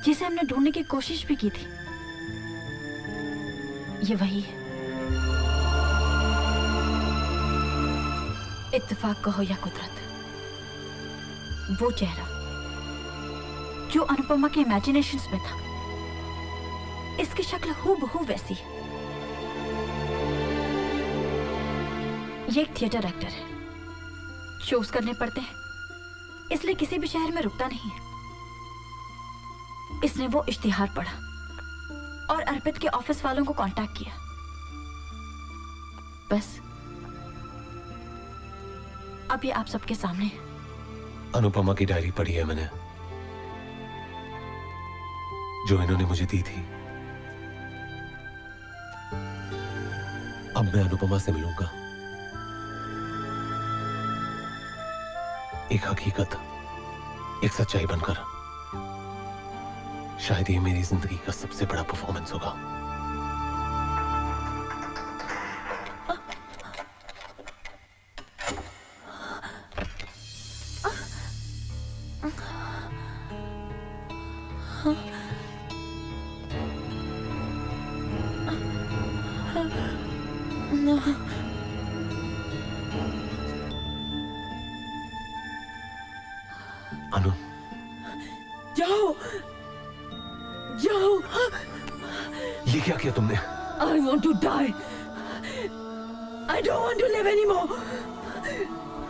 जिसे हमने ढूंढने की कोशिश भी की थी। ये वही है। इत्तेफाक कहो या कुदरत, वो चेहरा जो अनुपमा के इमेजिनेशंस में था, इसकी शक्ल हूबहू वैसी है। ये एक थिएटर एक्टर है, शोज करने पड़ते हैं इसलिए किसी भी शहर में रुकता नहीं है। इसने वो इश्तिहार पढ़ा और अर्पित के ऑफिस वालों को कांटेक्ट किया। बस अब ये आप सबके सामने है। अनुपमा की डायरी पढ़ी है मैंने, जो इन्होंने मुझे दी थी। अब मैं अनुपमा से मिलूंगा। एक हकीकत, एक सच्चाई बनकर। शायद ये मेरी जिंदगी का सबसे बड़ा परफॉर्मेंस होगा। अनु, जाओ जाओ। ये क्या किया तुमने? I want to die. I don't want to live anymore.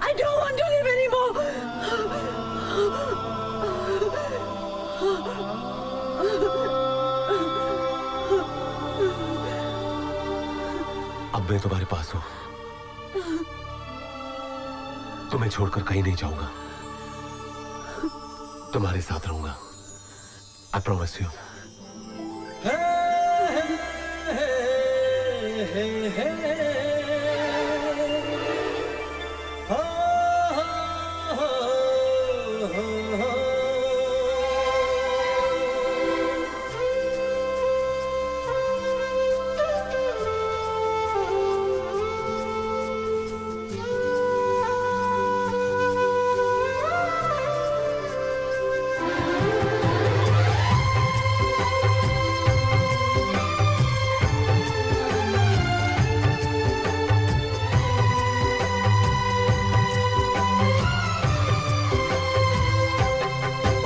I don't want to live anymore. अब मैं तुम्हारे पास हूं, तुम्हें छोड़कर कहीं नहीं जाऊंगा, तुम्हारे साथ रहूंगा। I promise you.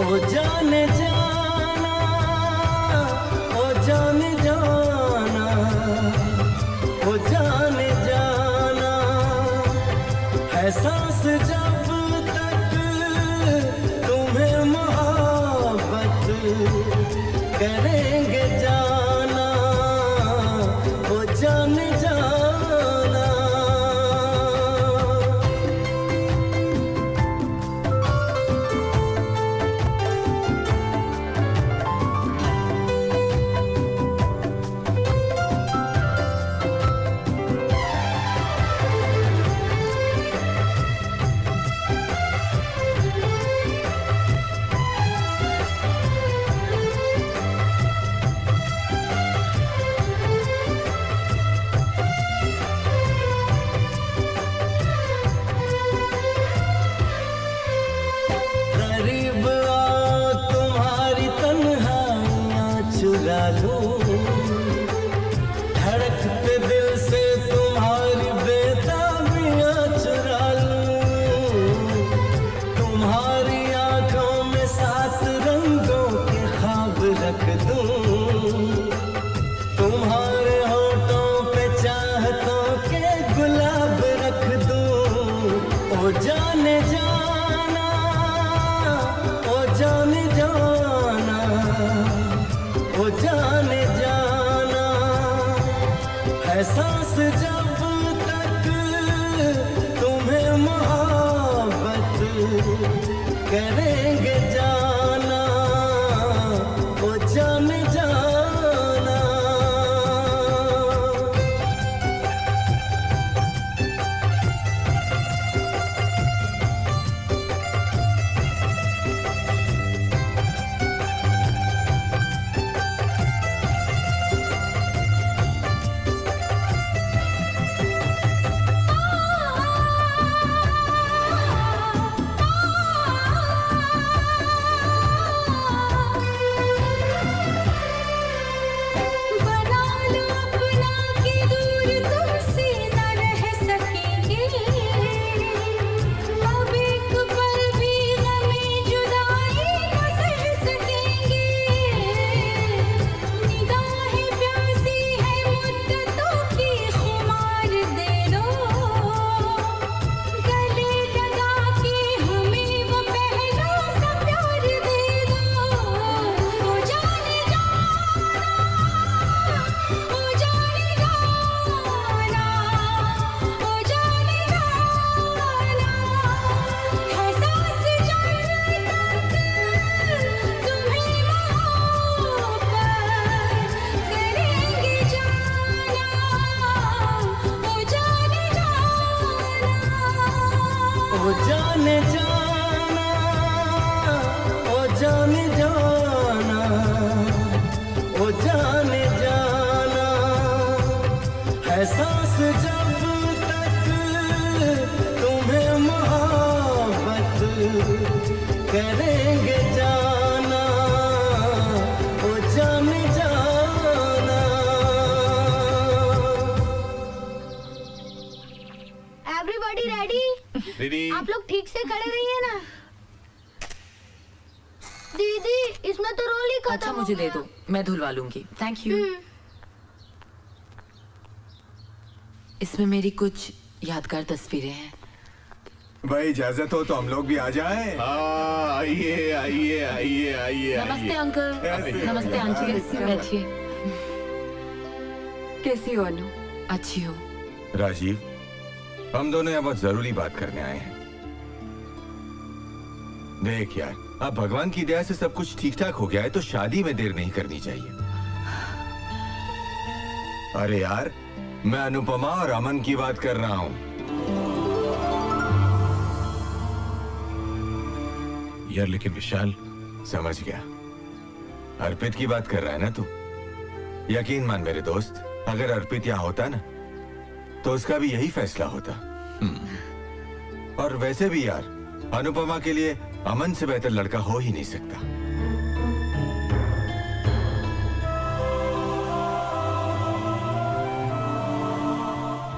ओ जाने जाना, ओ जाने जाना, ओ जाने जाना, है सांस जब तक तुम्हें मोहब्बत करेंगे जाना, ओ जाने जाना। करीब आओ तुम्हारी तन्हाइयां चुरा लूं, धड़कते दिल से तुम्हारी बेताबियां चुरा लूं, तुम्हारी आंखों में 7 रंगों के ख्वाब रख दूं, तुम्हारे होठों पे चाहतों के गुलाब रख दूं। ओ जाने जाना, ओ जाने जाना, ओ जाने जाना, है सांस जब तक तुम्हें मोहब्बत करेंगे जाना, ओ जाने जाना। जाने जाना, ओ जाने जाना, ओ जाने जाना, है सांस जब तक तुम्हें मोहब्बत करेंगे जाना, ओ जाने जाना। Everybody ready? रेडी। आप लोग ठीक से खड़े रहिए ना। दीदी इसमें तो रोल ही खत्म अच्छा हो मुझे दे गया। दो, मैं धुलवा लूंगी। Thank you. इसमें मेरी कुछ यादगार तस्वीरें हैं। भाई इजाजत हो तो हम लोग भी आ जाए। आइए आइए आइए आइए। नमस्ते अंकल। नमस्ते आंटी। बैठिए। कैसी हो अनु? अच्छी हूँ। राजीव, हम दोनों यहाँ बहुत जरूरी बात करने आए हैं। देख यार, अब भगवान की दया से सब कुछ ठीक ठाक हो गया है तो शादी में देर नहीं करनी चाहिए। अरे यार, मैं अनुपमा और अमन की बात कर रहा हूँ। यार लेकिन विशाल। समझ गया, अर्पित की बात कर रहा है ना तू? यकीन मान मेरे दोस्त, अगर अर्पित यहाँ होता ना तो उसका भी यही फैसला होता। और वैसे भी यार, अनुपमा के लिए अमन से बेहतर लड़का हो ही नहीं सकता।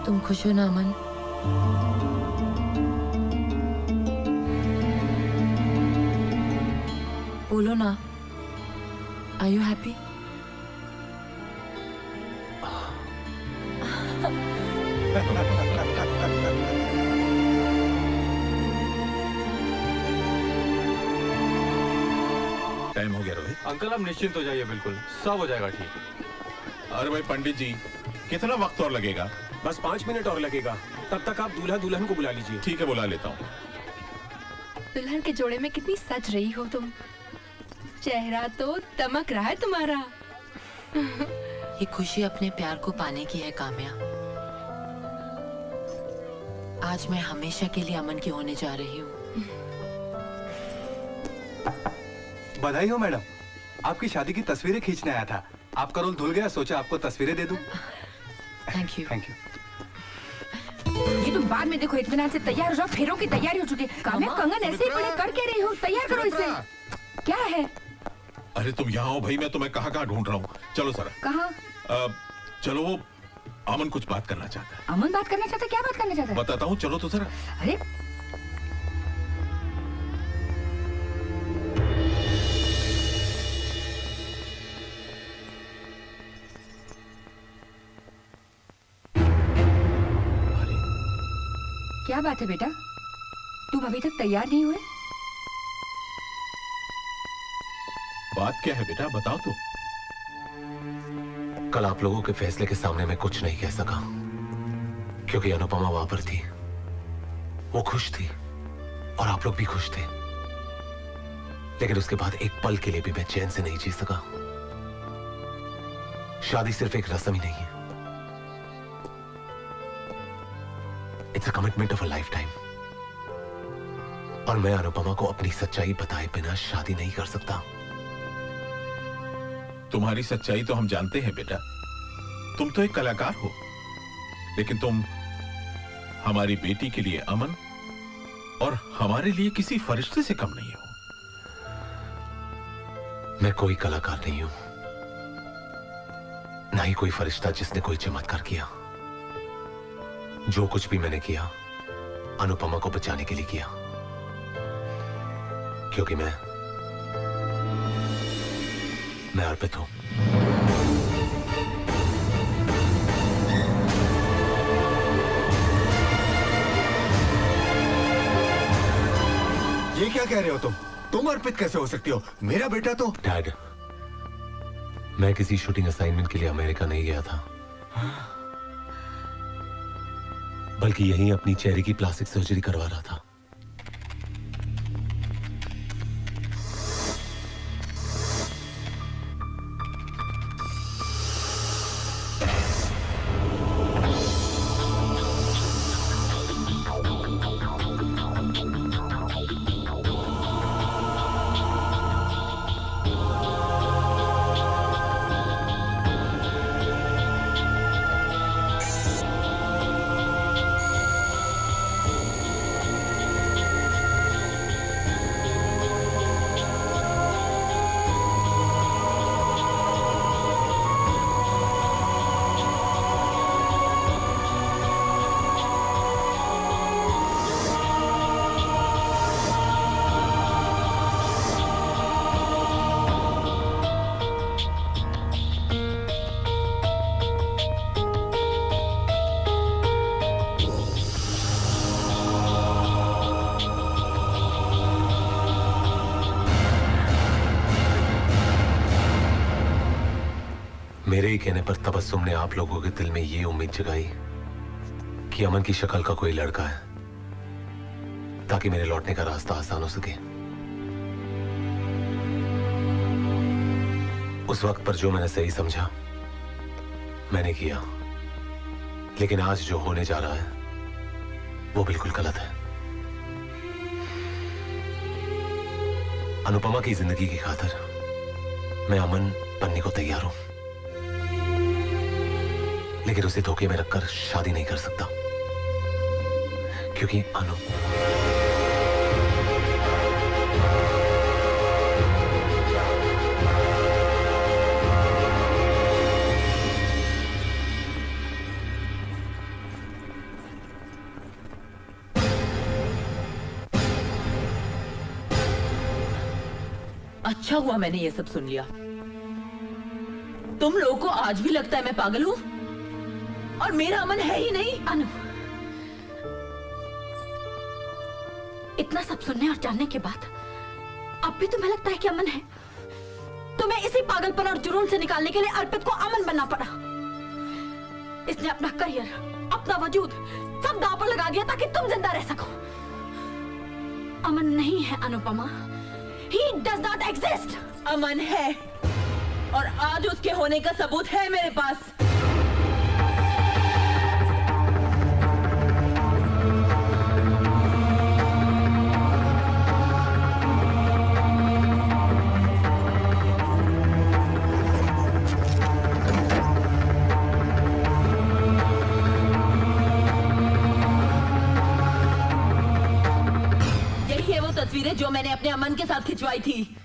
तुम खुश हो ना अमन? बोलो ना, आर यू हैप्पी? टाइम हो गया रोहित। अंकल आप निश्चिंत हो जाइए, बिल्कुल सब हो जाएगा ठीक। अरे भाई पंडित जी, कितना वक्त और लगेगा? बस 5 मिनट और लगेगा, तब तक आप दूल्हा दुल्हन को बुला लीजिए। ठीक है, बुला लेता हूँ। दुल्हन के जोड़े में कितनी सज रही हो तुम। चेहरा तो दमक रहा है तुम्हारा। ये खुशी अपने प्यार को पाने की है काम्या। आज मैं हमेशा के लिए अमन की होने जा रही हूँ। बधाई हो मैडम, आपकी शादी की तस्वीरें खींचने आया था। आपका रोल धुल गया, सोचा आपको तस्वीरें दे दूं। Thank you. Thank you. ये तुम बाद में देखो, इत्मीनान से तैयार हो जाओ, फेरों की तैयारी हो चुकी है। काम्या, कंगन ऐसे ही पड़े कर के रही हो, तैयार करो इसे। क्या है? अरे तुम यहाँ हो भाई, मैं तुम्हें कहाँ कहाँ ढूंढ रहा हूँ। चलो सर। कहाँ? चलो, वो अमन कुछ बात करना चाहता है। अमन बात करना चाहता है? क्या बात करना चाहता है? बताता हूँ, चलो तो सर। अरे क्या बात है बेटा, तुम अभी तक तैयार नहीं हुए? बात क्या है बेटा, बताओ तो। कल आप लोगों के फैसले के सामने मैं कुछ नहीं कह सका क्योंकि अनुपमा वहां पर थी। वो खुश थी और आप लोग भी खुश थे, लेकिन उसके बाद एक पल के लिए भी मैं चैन से नहीं जी सका। शादी सिर्फ एक रस्म ही नहीं है, it's a commitment of a life time. और मैं अनुपमा को अपनी सच्चाई बताए बिना शादी नहीं कर सकता। तुम्हारी सच्चाई तो हम जानते हैं बेटा, तुम तो एक कलाकार हो, लेकिन तुम हमारी बेटी के लिए अमन और हमारे लिए किसी फरिश्ते से कम नहीं हो। मैं कोई कलाकार नहीं हूं, ना ही कोई फरिश्ता जिसने कोई चमत्कार किया। जो कुछ भी मैंने किया अनुपमा को बचाने के लिए किया, क्योंकि मैं अर्पित हूं। ये क्या कह रहे हो तुम अर्पित कैसे हो सकती हो? मेरा बेटा तो। डैड, मैं किसी शूटिंग असाइनमेंट के लिए अमेरिका नहीं गया था, बल्कि यहीं अपनी चेहरे की प्लास्टिक सर्जरी करवा रहा था। ही कहने पर तबस्सुम ने आप लोगों के दिल में ये उम्मीद जगाई कि अमन की शक्ल का कोई लड़का है, ताकि मेरे लौटने का रास्ता आसान हो सके। उस वक्त पर जो मैंने सही समझा मैंने किया, लेकिन आज जो होने जा रहा है वो बिल्कुल गलत है। अनुपमा की जिंदगी की खातिर मैं अमन बनने को तैयार हूं, लेकिन उसे धोखे में रखकर शादी नहीं कर सकता, क्योंकि अनु अच्छा हुआ मैंने ये सब सुन लिया। तुम लोगों को आज भी लगता है मैं पागल हूं और मेरा अमन है ही नहीं। अनु, इतना सब सुनने और जानने के बाद अब भी तुम्हें लगता है कि अमन है? तुम्हें इसी पागलपन और जुनून से निकालने के लिए अर्पित को अमन बनना पड़ा। इसने अपना करियर, अपना वजूद सब दांव पर लगा दिया ताकि तुम जिंदा रह सको। अमन नहीं है Anupama, He does not exist. अमन है और आज उसके होने का सबूत है मेरे पास। यही है वो तस्वीरें जो मैंने अपने अमन के साथ खिंचवाई थी।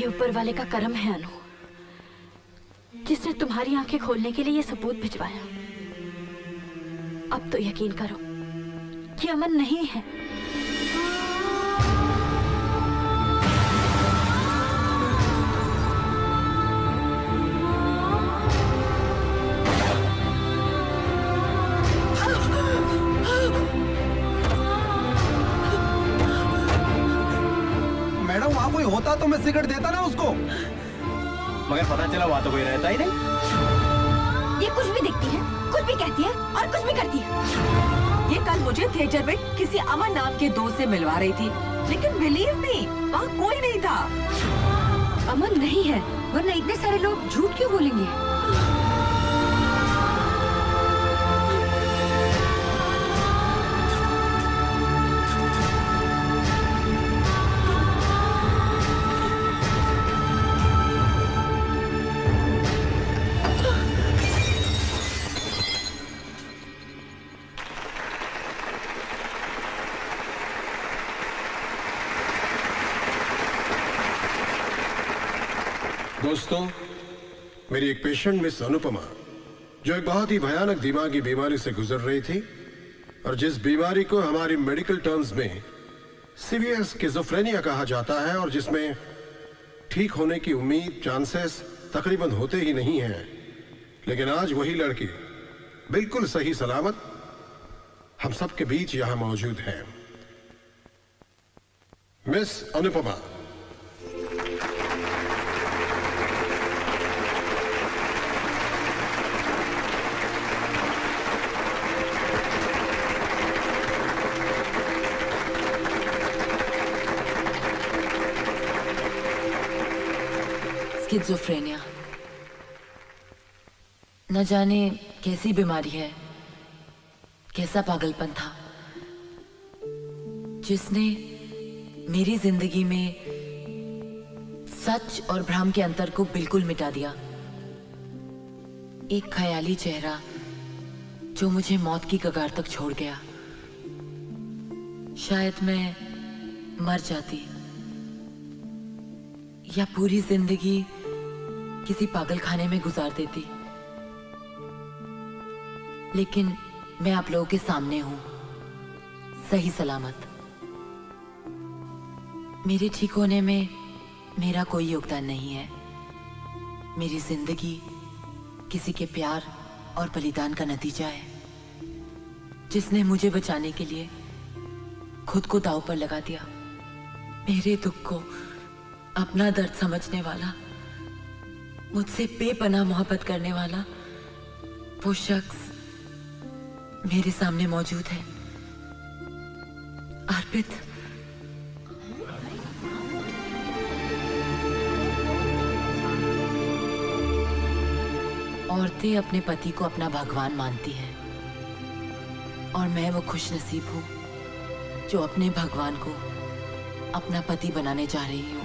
ऊपर वाले का करम है अनु, जिसने तुम्हारी आंखें खोलने के लिए ये सबूत भिजवाया। अब तो यकीन करो कि अमन नहीं है। मैडम वहाँ कोई होता तो मैं सिगरेट देता ना उसको, मगर पता चला वहाँ तो कोई रहता ही नहीं। ये कुछ भी दिखती है, कुछ भी कहती है और कुछ भी करती है। ये कल मुझे थिएटर में किसी अमन नाम के दोस्त से मिलवा रही थी, लेकिन बिलीव मी वहाँ कोई नहीं था। अमन नहीं है, वरना इतने सारे लोग झूठ क्यों बोलेंगे? दोस्तों, मेरी एक पेशेंट मिस अनुपमा, जो एक बहुत ही भयानक दिमागी बीमारी से गुजर रही थी और जिस बीमारी को हमारी मेडिकल टर्म्स में सीवियर स्किज़ोफ्रेनिया कहा जाता है और जिसमें ठीक होने की उम्मीद, चांसेस तकरीबन होते ही नहीं हैं, लेकिन आज वही लड़की बिल्कुल सही सलामत हम सबके बीच यहां मौजूद है। मिस अनुपमा। स्किज़ोफ्रेनिया न जाने कैसी बीमारी है, कैसा पागलपन था जिसने मेरी जिंदगी में सच और भ्रम के अंतर को बिल्कुल मिटा दिया। एक ख्याली चेहरा जो मुझे मौत की कगार तक छोड़ गया। शायद मैं मर जाती या पूरी जिंदगी किसी पागल खाने में गुजार देती, लेकिन मैं आप लोगों के सामने हूं, सही सलामत। मेरे ठीक होने में मेरा कोई योगदान नहीं है। मेरी जिंदगी किसी के प्यार और बलिदान का नतीजा है, जिसने मुझे बचाने के लिए खुद को दांव पर लगा दिया। मेरे दुख को अपना दर्द समझने वाला, मुझसे बेपनाह मोहब्बत करने वाला वो शख्स मेरे सामने मौजूद है। अर्पित, औरतें अपने पति को अपना भगवान मानती हैं, और मैं वो खुशनसीब हूं जो अपने भगवान को अपना पति बनाने जा रही हूं।